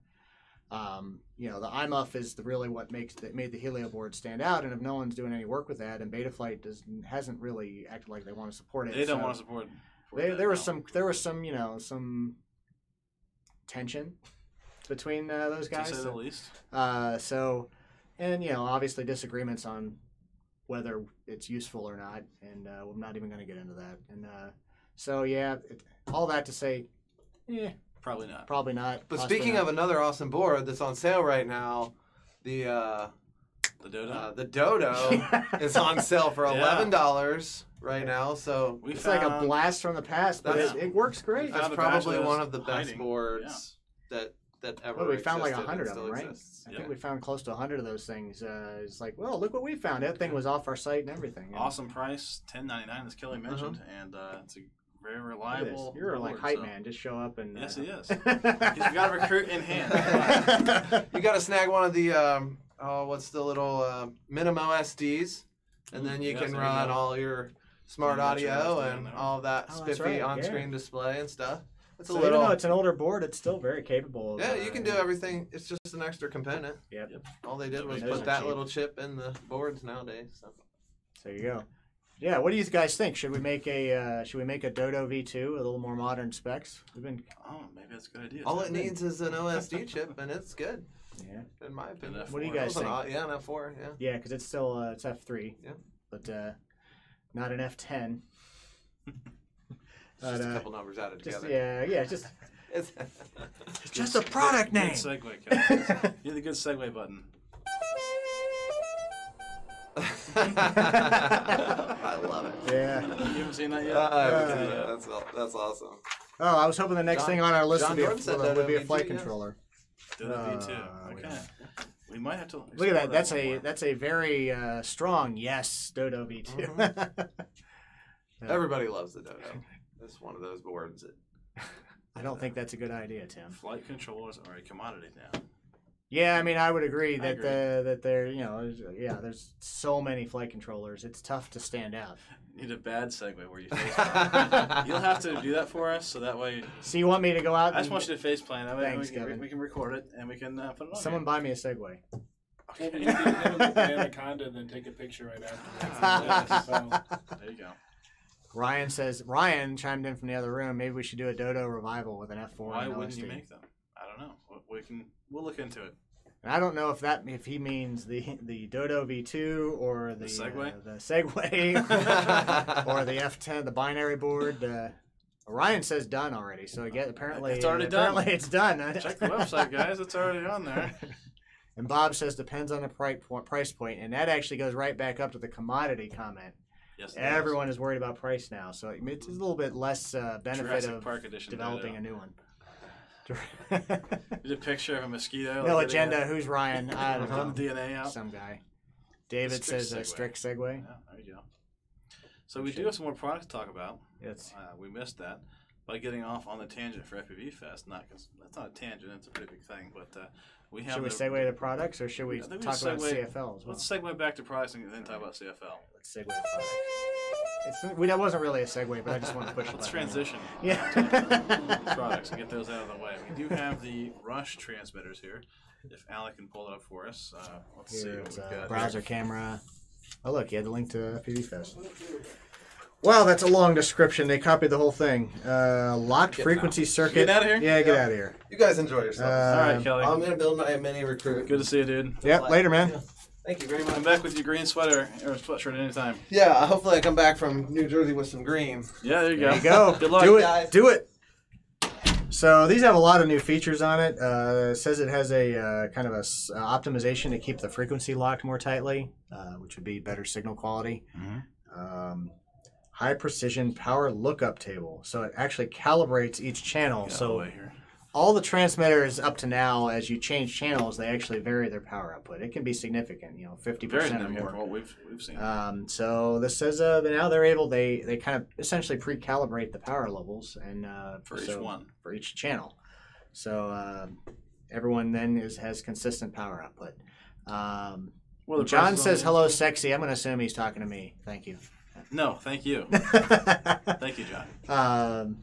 iMuff is really what made the Helio board stand out. And if no one's doing any work with that, and Betaflight hasn't really acted like they want to support it. They don't want to support. There was some tension between those guys, to say the least. Obviously disagreements on whether it's useful or not, and we're not even going to get into that. And all that to say, probably not. But speaking of another awesome board that's on sale right now, the Dodo. The Dodo is on sale for $11 right now. So it's like a blast from the past, but it works great. That's probably one of the best boards that ever. Well, we found like 100 of them, them, right? I think we found close to 100 of those things. It's like, well, look what we found. That thing was off our site and everything. Awesome price, $10.99, as Kelly mentioned, and it's a very reliable. You're like hype man. Just show up and. Yes, he is. He's got a recruit in hand. You got to snag one of the what's the little Minimo SDs, and then you can run all your smart audio and all of that spiffy on-screen display and stuff. It's So a even little. though it's an older board, it's still very capable. Of, Yeah, you can do everything. It's just an extra component. Yep. All they did was Those put are that cheap. little chip in the boards nowadays. So. So there you go. Yeah, what do you guys think? Should we make a Dodo V2 with a little more modern specs? We've been Oh, maybe that's a good idea. All it needs is an OSD chip, and it's good, yeah. in my opinion. F4. What do you guys think? Yeah, an F4. Yeah. Yeah, because it's still it's F3. Yeah. But not an F10. It's just a couple numbers added Just, together. yeah, just It's it's just a product Good name. segue, Kevin. You're the good segue button. I love it. Yeah. You haven't seen that yet? I haven't seen it. That's awesome. Oh, I was hoping the next John- thing on our list John would be, Jordan said that would be a V2, flight yes. controller. Do the V2. we Okay. don't. We might have to Look at that. That's explore more. that's a very strong yes, Dodo V2. Everybody loves the Dodo. It's one of those boards that I don't think that's a good idea, Tim. Flight controllers are a commodity now. Yeah, I mean, I would agree I that agree. that they're there's so many flight controllers. It's tough to stand out. Need a bad segue where you face plant. You'll have to do that for us, so that way. So you want me to go out? I just and want you to face plant. That way Thanks, we Kevin. can record it and we can put it on. Someone buy me a Segway. Well, Okay. you can hit him with the anaconda and then take a picture right after. There you go. Ryan chimed in from the other room. Maybe we should do a Dodo revival with an F4. Why and wouldn't you LSD. make them? I don't know. We'll look into it. And I don't know if he means the Dodo V2 or the Segway? the Segway or the F10, the binary board. Ryan says done already, so again, apparently It's already done. apparently it's done. Check the website, guys. It's already on there. And Bob says depends on the price point, and that actually goes right back up to the commodity comment. Yes. it Everyone is worried about price now, so it's a little bit less is. benefit Jurassic of Park edition. developing Dodo. a new one. There's a picture of a mosquito. No like, agenda. Who's Ryan? I don't Run know. the DNA out. Some guy. David Strict says a segue. strict segue. Yeah, there you go. So we do have some more products to talk about. It's We missed that by getting off on the tangent for FPVFest. That's not a tangent; it's a pretty big thing. But we have. should we the- segue to products or should we I think we talk about segue- CFL as well? Let's segue back to products and then talk about CFL. Let's segue to products. That wasn't really a segue, but I just want to push it. Let's back on. transition Yeah. products and get those out of the way. We do have the Rush transmitters here. If Alec can pull it up for us, let's see what Here's we've got. browser camera. Oh look, you had the link to FPVFest. Wow, that's a long description. They copied the whole thing. Locked Get frequency circuit. Get out of here? Yeah, get out of here. You guys enjoy yourselves. All right, Kelly. I'm gonna build my mini recruit. Good to see you, dude. Yep, later, man. Yeah. Thank you very much. I'm back with your green sweater or sweatshirt anytime. Yeah, hopefully I come back from New Jersey with some green. Yeah, there you go. There you go. Good luck, Do it. guys. Do it. So these have a lot of new features on it. It says it has a kind of a optimization to keep the frequency locked more tightly, which would be better signal quality. High precision power lookup table. So it actually calibrates each channel. Get out of the So way here. all the transmitters up to now, as you change channels, they actually vary their power output. It can be significant, 50% Very or significant more. for what we've seen. So this says that now they're able, they kind of essentially pre-calibrate the power levels and For each one. for each channel. So everyone then has consistent power output. Well, the John prices on says these- hello, sexy. I'm going to assume he's talking to me. Thank you. No, thank you. Thank you, John.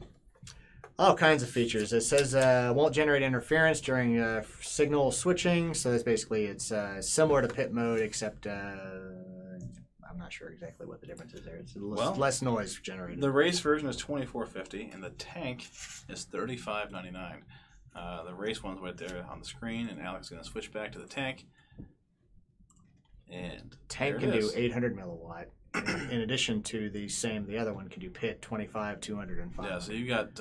All kinds of features. It says won't generate interference during signal switching. So that's basically it's similar to pit mode, except I'm not sure exactly what the difference is there. It's less noise generated. The race version is $24.50, and the tank is $35.99. The race one's right there on the screen, and Alex is going to switch back to the tank. And Tank there can it do is. 800 milliwatt. In addition to the other one can do pit 25, 200, and 500. Yeah, so you got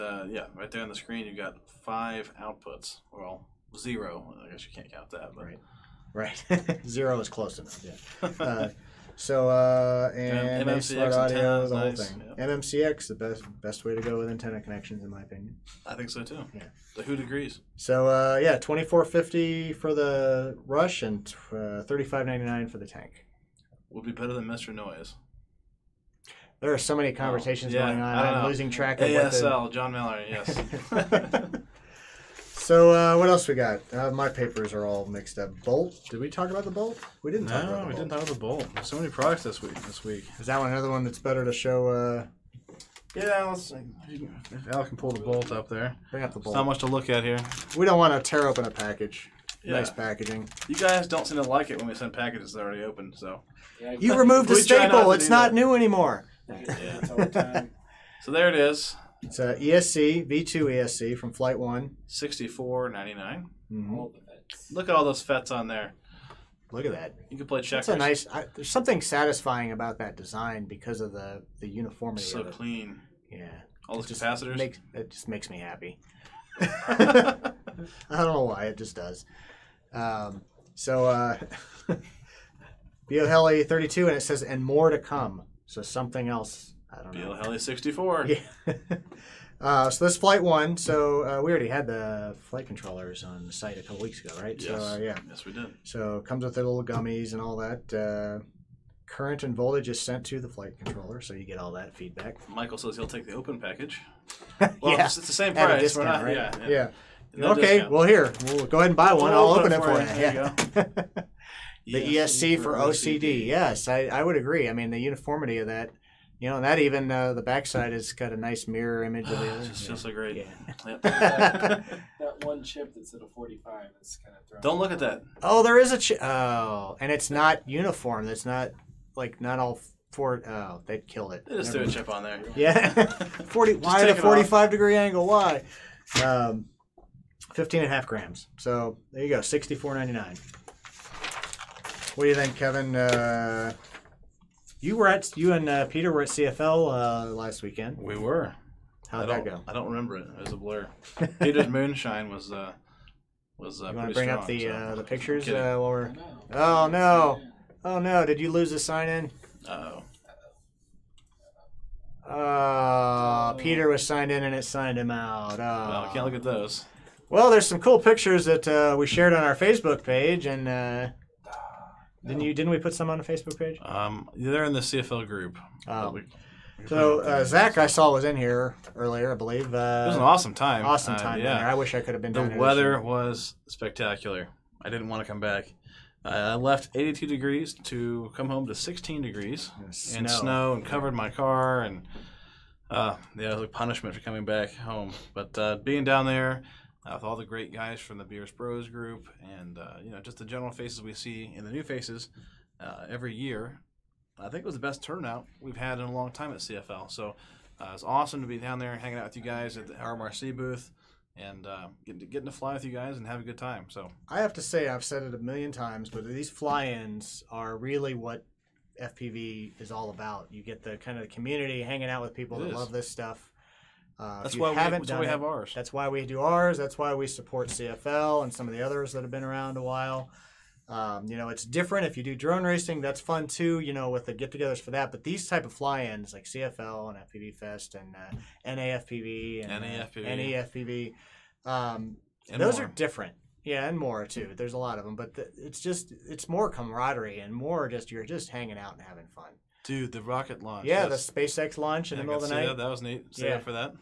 right there on the screen. You got 5 outputs. Well, 0. I guess you can't count that, but Right. 0 is close enough. Yeah. And MMCX nice smart audio, antennas, the whole nice, thing. yep. MMCX, the best way to go with antenna connections, in my opinion. I think so too. Yeah. The who agrees. So $24.50 for the Rush and $35.99 for the tank. Would be better than Mr. Noise. There are so many conversations yeah, going on. I don't I'm know. losing track of what the... ASL, John Mallory, yes. So what else we got? My papers are all mixed up. Bolt? Did we talk about the Bolt? We didn't talk about the No, we Bolt. didn't talk about the Bolt. There's so many products this week. Is that one another one that's better to show Yeah, let's. If Al can pull the bolt up there. Bring up the There's bolt. not much to look at here. We don't want to tear open a package. Yeah. Nice packaging. You guys don't seem to like it when we send packages that are already opened, so. Yeah, You removed the We try not staple. to It's do not that. new anymore. it's all the time. So there it is. It's a ESC, V2 ESC from Flight 1. $64.99. Mhm. All the vets. Look at all those FETs on there. Look at that. You can play checkers. That's a nice. There's something satisfying about that design because of the uniformity So of it. clean. Yeah. All those It just capacitors. it just makes me happy. I don't know why. It just does. BioHeli 32, and it says, and more to come. So something else. I don't know. BioHeli 64. Yeah. So this Flight 1. So we already had the flight controllers on the site a couple weeks ago, right? Yes. So yeah. Yes, we did. So it comes with the little gummies and all that. Current and voltage is sent to the flight controller, so you get all that feedback. Michael says he'll take the open package. Yeah. It's the same At a price. discount, We're not, right? Yeah. Yeah. No Okay, discount. well here, we'll go ahead and buy one. We'll I'll open open it it for for you. you. There you Yeah. The ESC for OCD. Yes, I would agree. I mean, the uniformity of that, and that even the backside has got a nice mirror image of the other. It's just so great. Yeah. Yep. That one chip that's at a 45 is kind of thrown. Don't look at that. Oh, there is a and it's not uniform. That's not all four. Oh, they killed it. They just threw a chip on there. Yeah. 40. Why take at it a 45-degree angle? Why? 15.5 grams. So there you go. $64.99. What do you think, Kevin? You and Peter were at CFL last weekend. We were. How'd that go? I don't remember it. It was a blur. Peter's moonshine was You want to pretty bring strong, up the so. the pictures Kidding. while we're? I know. Oh no! Oh no! Did you lose the sign in? Uh-oh. Peter was signed in and it signed him out. Well, I can't look at those. Well, there's some cool pictures that we shared on our Facebook page, and didn't we put some on the Facebook page? They're in the CFL group. Oh. We So Zach, I saw, was in here earlier, I believe. It was an awesome time. Awesome time down there. I wish I could have been down The there. weather was spectacular. I didn't want to come back. I left 82 degrees to come home to 16 degrees and snow and covered my car, and it was like punishment for coming back home. But being down there with all the great guys from the Beers Bros group, and just the general faces we see and the new faces every year, I think it was the best turnout we've had in a long time at CFL. So it's awesome to be down there hanging out with you guys at the RMRC booth. And getting to fly with you guys and have a good time. So I have to say, I've said it a million times, but these fly-ins are really what FPV is all about. You get the kind of community hanging out with people that love this stuff. That's why we have ours. That's why we do ours. That's why we support CFL and some of the others that have been around a while. It's different if you do drone racing. That's fun too, with the get-togethers for that. But these type of fly-ins like CFL and FPVFest and NAFPV and NEFPV, those are different. Yeah, and more too. There's a lot of them, but it's more camaraderie and more you're just hanging out and having fun. Dude, the rocket launch. Yeah, the SpaceX launch in the middle of the night. That was neat. Stay up for that.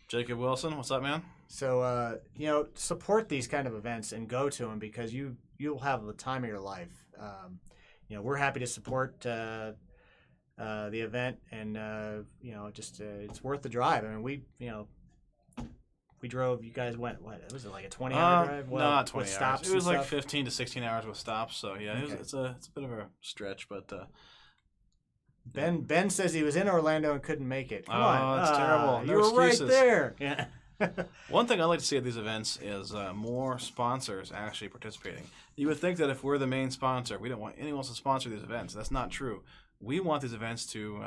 Jacob Wilson, what's up, man? So support these kind of events and go to them because you'll have the time of your life. We're happy to support the event, and it's worth the drive. I mean, we drove. You guys went what? Was it like a 20-hour drive? Well, not 20 hours. Stops. It was like stuff? 15 to 16 hours with stops. So yeah, Okay. it's a bit of a stretch, but. Ben says he was in Orlando and couldn't make it. Come on, it's terrible. You No were excuses. right there. Yeah. One thing I like to see at these events is more sponsors actually participating. You would think that if we're the main sponsor, we don't want anyone else to sponsor these events. That's not true. We want these events to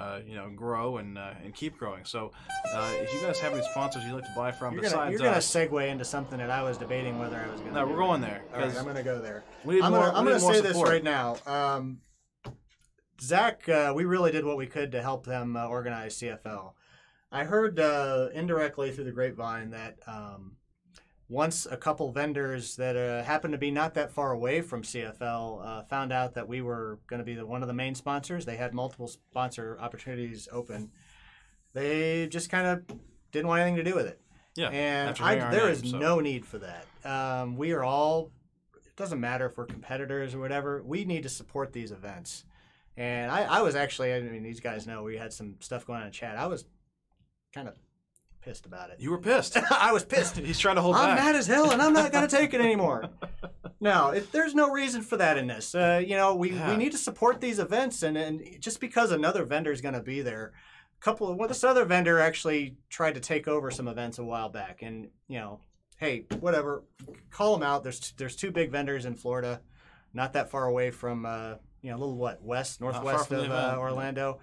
grow and keep growing. So if you guys have any sponsors you'd like to buy from, You're besides gonna us, segue into something that I was debating whether I was gonna. no, we're going there. All right, I'm gonna go there. We need I'm more. gonna we need more say this support. right now. Zach, we really did what we could to help them organize CFL. I heard indirectly through the grapevine that once a couple vendors that happened to be not that far away from CFL found out that we were going to be one of the main sponsors, they had multiple sponsor opportunities open. They just kind of didn't want anything to do with it. Yeah, and after hearing our there name, is so. no need for that. We are all. It doesn't matter if we're competitors or whatever. We need to support these events. And I was actually, I mean, these guys know we had some stuff going on in chat. I was kind of pissed about it. You were pissed. I was pissed. He's trying to hold I'm back. mad as hell, and I'm not going to take it anymore. No, there's no reason for that in this. We need to support these events, and just because another vendor is going to be there, this other vendor actually tried to take over some events a while back, and hey, whatever, call them out. There's two big vendors in Florida, not that far away from a little northwest of Orlando.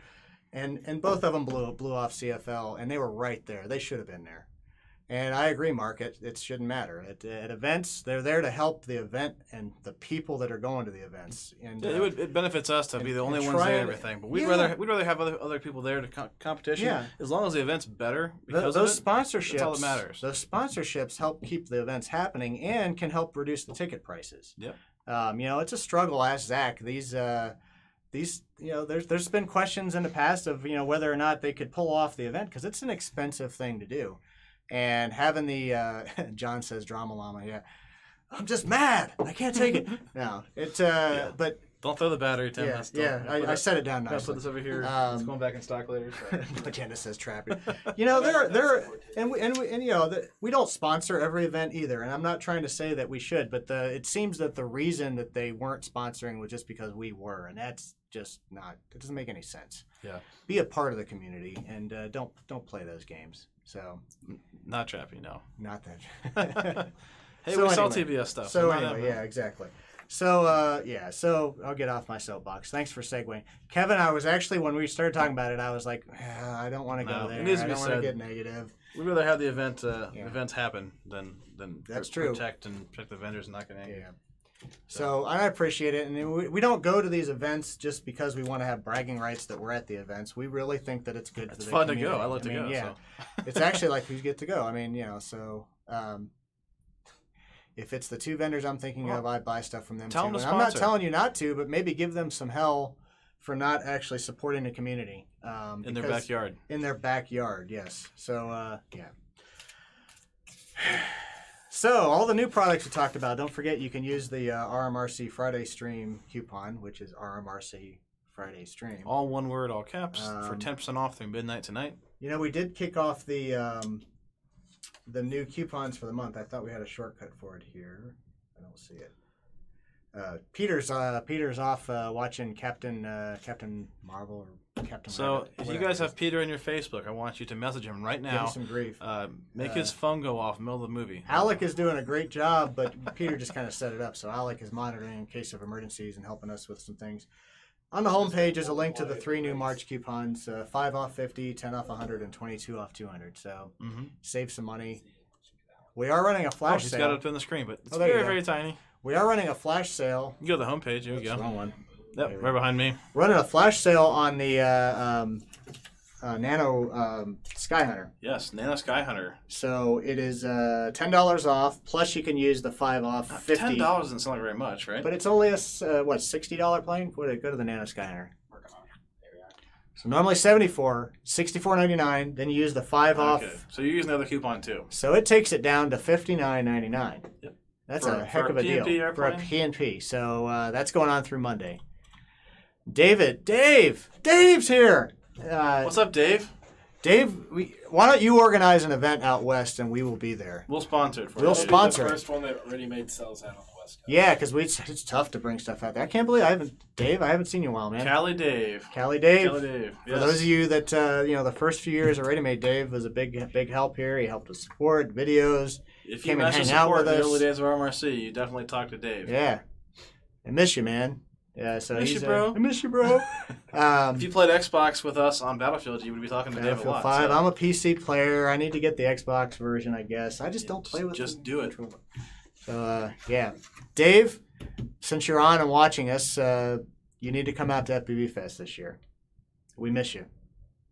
And both of them blew off CFL, and they were right there. They should have been there. And I agree, Mark. It shouldn't matter. At events, they're there to help the event and the people that are going to the events. And it benefits us to be the only ones there and everything. But we'd rather have other people there to competition. As long as the event's better. Those sponsorships. That's all that matters. Those sponsorships help keep the events happening and can help reduce the ticket prices. Yep. It's a struggle. Ask Zach. These there's been questions in the past of whether or not they could pull off the event because it's an expensive thing to do, and having the John says drama llama, yeah, I'm just mad, I can't take it. No, but don't throw the battery, Tim. I set it down nicely. I'll put this over here. It's going back in stock later. So. Candace says trapping. We don't sponsor every event either, and I'm not trying to say that we should, but it seems that the reason that they weren't sponsoring was just because we were, and that's just not. It doesn't make any sense. Yeah. Be a part of the community and don't play those games. So. Not trapping, no. Not that. Hey, we saw TBS stuff. So anyway, yeah, exactly. So, so I'll get off my soapbox. Thanks for segueing. Kevin, I was actually, when we started talking about it, I was like, I don't want to go there. I don't want to get negative. We'd rather have the events happen than That's protect the vendors and not get angry. Yeah. So I appreciate it. And we don't go to these events just because we want to have bragging rights that we're at the events. We really think that it's good for the community. It's fun to go. I love to go. Yeah. So. It's actually like we get to go. I mean, so... if it's the two vendors I'm thinking of, I buy stuff from them too. Them to I'm not telling you not to, but maybe give them some hell for not actually supporting the community. In their backyard. In their backyard, yes. So, yeah. So, all the new products we talked about, don't forget you can use the RMRC Friday Stream coupon, which is RMRC Friday Stream. All one word, all caps, for 10% off through midnight tonight. We did kick off the new coupons for the month. I thought we had a shortcut for it here. I don't see it. Peter's off watching Captain Marvel or Captain. So Rabbit, if you guys have Peter in your Facebook, I want you to message him right now. Give him some grief. Make his phone go off in the middle of the movie. Alec is doing a great job, but Peter just kind of set it up. So Alec is monitoring in case of emergencies and helping us with some things. On the homepage is a link to the 3 new March coupons: 5 off 50, 10 off 100, and 22 off 200. So save some money. We are running a flash sale. He's got it up on the screen, but it's very, very tiny. We are running a flash sale. You go to the homepage. Here we go. Wrong one. Yep, right behind me. Running a flash sale on the Nano Skyhunter. Yes, Nano Skyhunter. So it is $10 off. Plus you can use the 5 off 50. $10 doesn't sound like very much, right? But it's only a $60 plane. Go to the Nano Skyhunter. So normally $74, $64.99. Then you use the 5 off. Okay. So you're using the other coupon too. So it takes it down to $59.99. Yep. That's a heck of a deal for a PNP. So that's going on through Monday. Dave's here. What's up, Dave? Dave, why don't you organize an event out west and we will be there? We'll sponsor it for you. We'll sponsor it. The first one that ready-made sells out on the west coast. Yeah, because it's tough to bring stuff out there. I can't believe I haven't seen you in a while, man. Cali Dave. Yes. For those of you that the first few years of Ready Made, Dave was a big help here. He helped us support videos. If came you and hang out with us. The early days of RMRC, you definitely talk to Dave. Yeah, I miss you, man. Yeah, so I miss you, bro. If you played Xbox with us on Battlefield, you would be talking to Dave a lot. 5. So. I'm a PC player. I need to get the Xbox version, I guess. I just don't play with. Just do it. So yeah, Dave, since you're on and watching us, you need to come out to FPVFest this year. We miss you.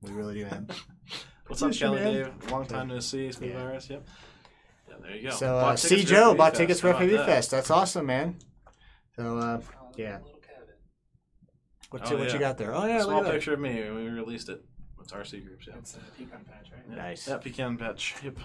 We really do, man. What's up, Kelly Dave? Long time no see. Virus. Yep. Yeah, there you go. So see Joe bought tickets for FPVFest. That's awesome, man. So yeah. What you got there? Oh yeah, small picture of me when we released it. It's RC groups. Yeah. It's a pecan patch, right? Yeah. Nice. Yeah, pecan patch. Yep.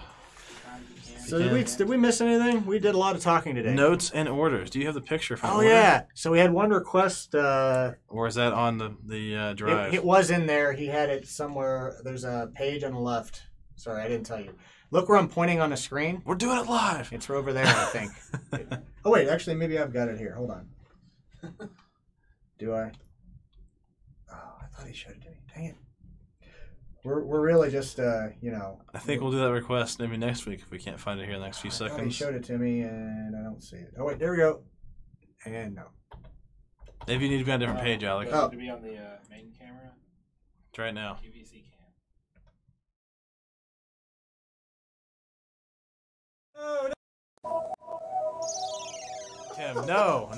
So did we miss anything? We did a lot of talking today. Notes and orders. Do you have the picture from? Oh yeah. So we had one request. Or is that on the drive? It was in there. He had it somewhere. There's a page on the left. Sorry, I didn't tell you. Look where I'm pointing on the screen. We're doing it live. It's over there, I think. Oh, wait. Actually, maybe I've got it here. Hold on. Do I? Oh, I thought he showed it to me. Dang it. We're really just, you know. I think we'll do that request maybe next week if we can't find it here in the next few I thought he seconds. showed it to me, and I don't see it. Oh, wait. There we go. And no. Maybe you need to be on a different page, Alec. To be on the main camera. It's right now. QVC cam. Oh, Tim, no.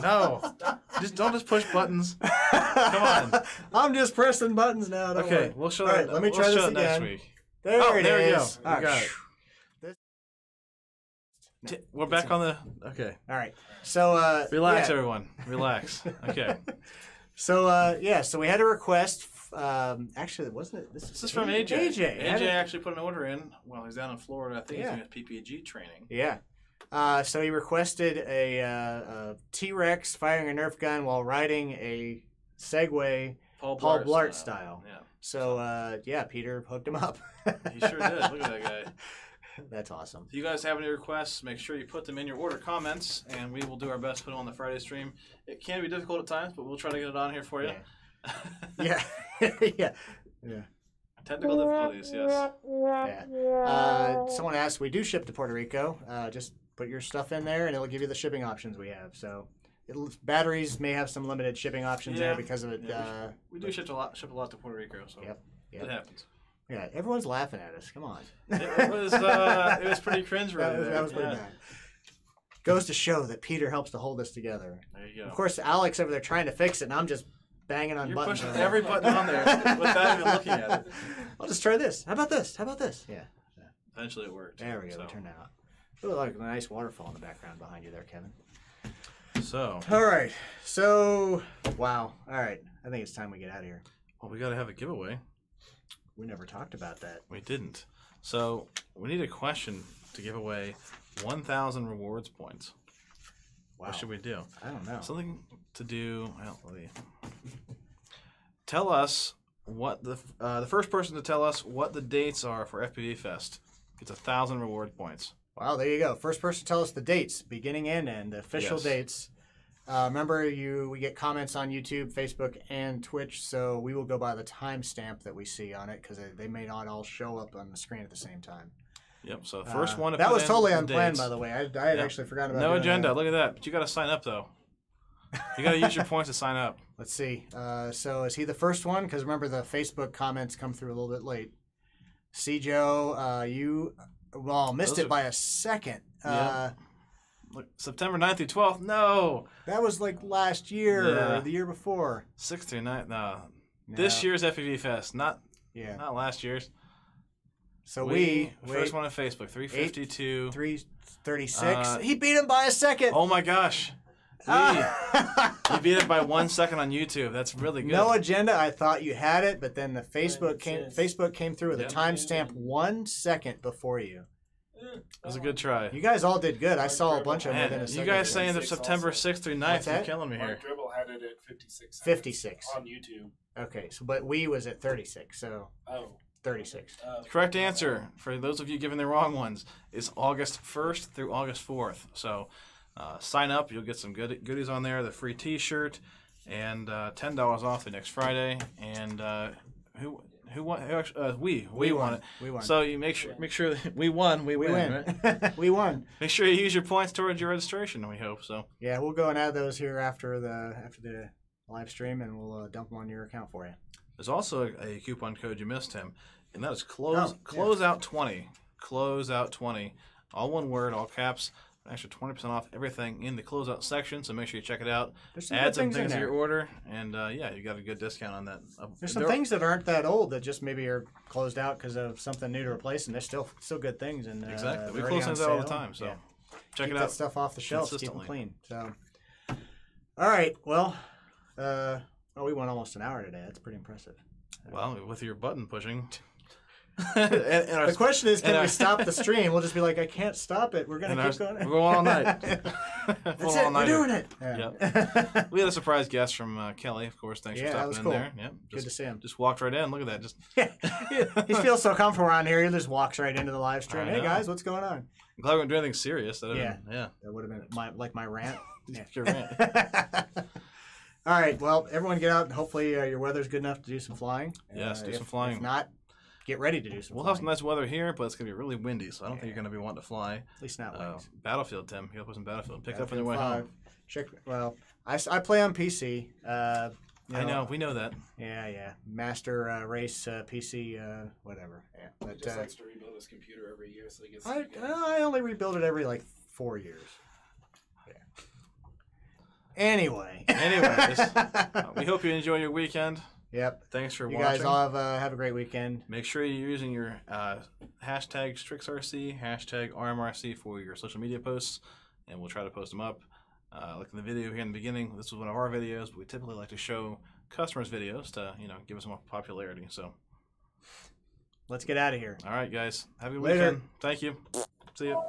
Don't just push buttons. Come on. I'm just pressing buttons now. Don't Okay, worry. we'll show All that. right, let me try we'll this show it next again. week. There it there we is. go. We got it. No, We're back on the. Okay. All right. So Relax, yeah. everyone. Relax. Okay. So so we had a request. Actually, wasn't it? This is from AJ. AJ actually put an order in while he's down in Florida. I think he's doing his PPG training. Yeah. So he requested a T-Rex firing a Nerf gun while riding a Segway Paul Blart style. Yeah. So Peter hooked him up. He sure did. Look at that guy. That's awesome. If you guys have any requests, make sure you put them in your order comments, and we will do our best to put them on the Friday stream. It can be difficult at times, but we'll try to get it on here for you. Yeah. yeah. Technical difficulties, yes. Yeah. Someone asked, we do ship to Puerto Rico. Just put your stuff in there, and it'll give you the shipping options we have. So batteries may have some limited shipping options there because of it. Yeah, we do ship a lot to Puerto Rico, so Yep. it happens. Yeah, everyone's laughing at us. Come on. It was pretty cringeworthy. That was pretty bad. Goes to show that Peter helps to hold us together. There you go. Of course, Alex over there trying to fix it, and I'm just banging on You're buttons. pushing every button on there without even looking at it. I'll just try this. How about this? How about this? Yeah. Eventually it worked. There we go. So. It turned out. It looked like a nice waterfall in the background behind you there, Kevin. So. All right. So, wow. All right. I think it's time we get out of here. Well, we got to have a giveaway. We never talked about that. We didn't. So we need a question to give away 1,000 rewards points. Wow. What should we do? I don't know. Something to do. Well, tell us what the first person to tell us what the dates are for FPVFest gets 1,000 reward points. Wow, there you go. First person to tell us the dates, beginning and end, the official dates. Remember, we get comments on YouTube, Facebook, and Twitch, so we will go by the timestamp that we see on it because they may not all show up on the screen at the same time. Yep. So first one to that put was in totally the unplanned, dates. by the way. I had actually forgotten about no doing agenda. that. Look at that. But you got to sign up though. You got to use your points to sign up. Let's see. So is he the first one? Because remember, the Facebook comments come through a little bit late. See, Joe, you missed it by a second. Look, September 9th through 12th. No. That was like last year or the year before. 6th through 9th. No. This year's FPVFest, not last year's. So we first one on Facebook, 352. 336. He beat him by a second. Oh my gosh. You beat it by 1 second on YouTube. That's really good. No agenda. I thought you had it, but then the Facebook came through with a timestamp 1 second before you. It was a good try. You guys all did good. I saw a bunch of them Man, within a second. you guys saying that September 6th through 9th, you're killing me here. Mark Dribble had it at 56. 56 on YouTube. Okay, so but we was at 36, so 36. The correct answer for those of you giving the wrong ones is August 1st through August 4th. So sign up. You'll get some goodies on there. The free T-shirt and $10 off the next Friday. And who won? We won it. We won. So you make sure that we won. We win. Right? We won. Make sure you use your points towards your registration. We hope so. Yeah, we'll go and add those here after the live stream, and we'll dump them on your account for you. There's also a coupon code you missed, Tim, and that is closeout 20. Closeout 20. All one word, all caps. An extra 20% off everything in the closeout section, so make sure you check it out. Add some things to your order, and you got a good discount on that. There's some things that aren't that old that just maybe are closed out because of something new to replace, and they're still good things. And exactly, we close things out all the time, so check it out. Keep that stuff off the shelves, keep them clean. So, all right, well, we went almost an hour today. That's pretty impressive. Well, with your button pushing. The question is, can and we our- stop the stream? We'll just be like, I can't stop it. We're going to keep going. We're going all night. That's it. We're doing it. Yeah. We had a surprise guest from Kelly, of course. Thanks for Yeah, that stopping was in cool. there. Yep. Good to see him. Just walked right in. Look at that. Just He feels so comfortable around here. He just walks right into the live stream. I Hey know. guys, what's going on? I'm glad we didn't do anything serious. That Yeah. yeah. That would have been my rant. Yeah. Your rant. All right. Well, everyone get out. Hopefully your weather's good enough to do some flying. Yes, do some If flying. not, get ready to do some We'll flying. have some nice weather here, but it's gonna be really windy, so I don't think you're gonna be wanting to fly. At least not wings. Battlefield, Tim. You put some Battlefield. Pick up on your way Battlefield home. 5. Check. Well, I play on PC. I know. We know that. Yeah. Master Race PC, whatever. Yeah. He But just likes to rebuild his computer every year, so he gets. I only rebuild it every like 4 years. Yeah. Anyway. Anyways, we hope you enjoy your weekend. Yep. Thanks for You watching. guys all have a great weekend. Make sure you're using your hashtag StrixRC, hashtag RMRC for your social media posts, and we'll try to post them up. Like in the video here in the beginning, this was one of our videos, but we typically like to show customers' videos to, give us more popularity. So, Let's get out of here. all right, guys. Have a good Later. weekend. Thank you. See you.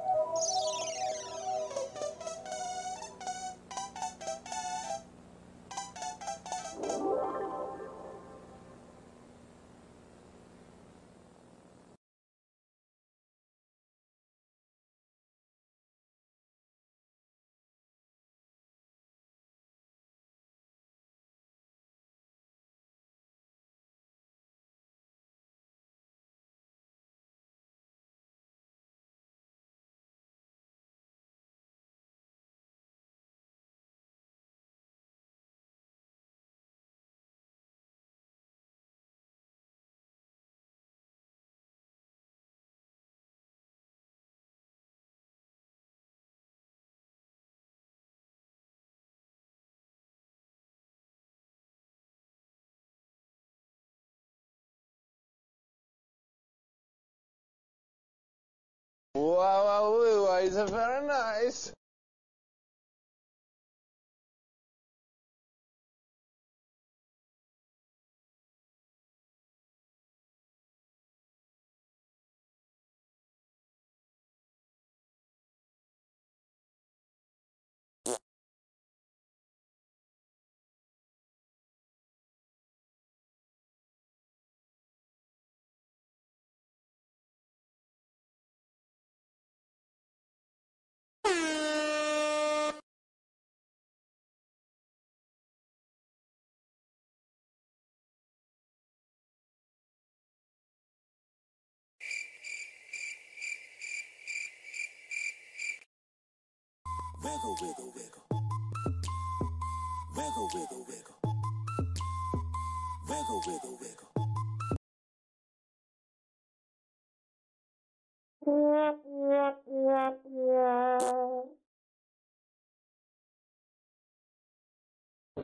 Wow, is very nice. Wiggle, wiggle, wiggle. Wiggle, wiggle, wiggle. Wiggle, wiggle, wiggle.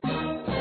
Yeah.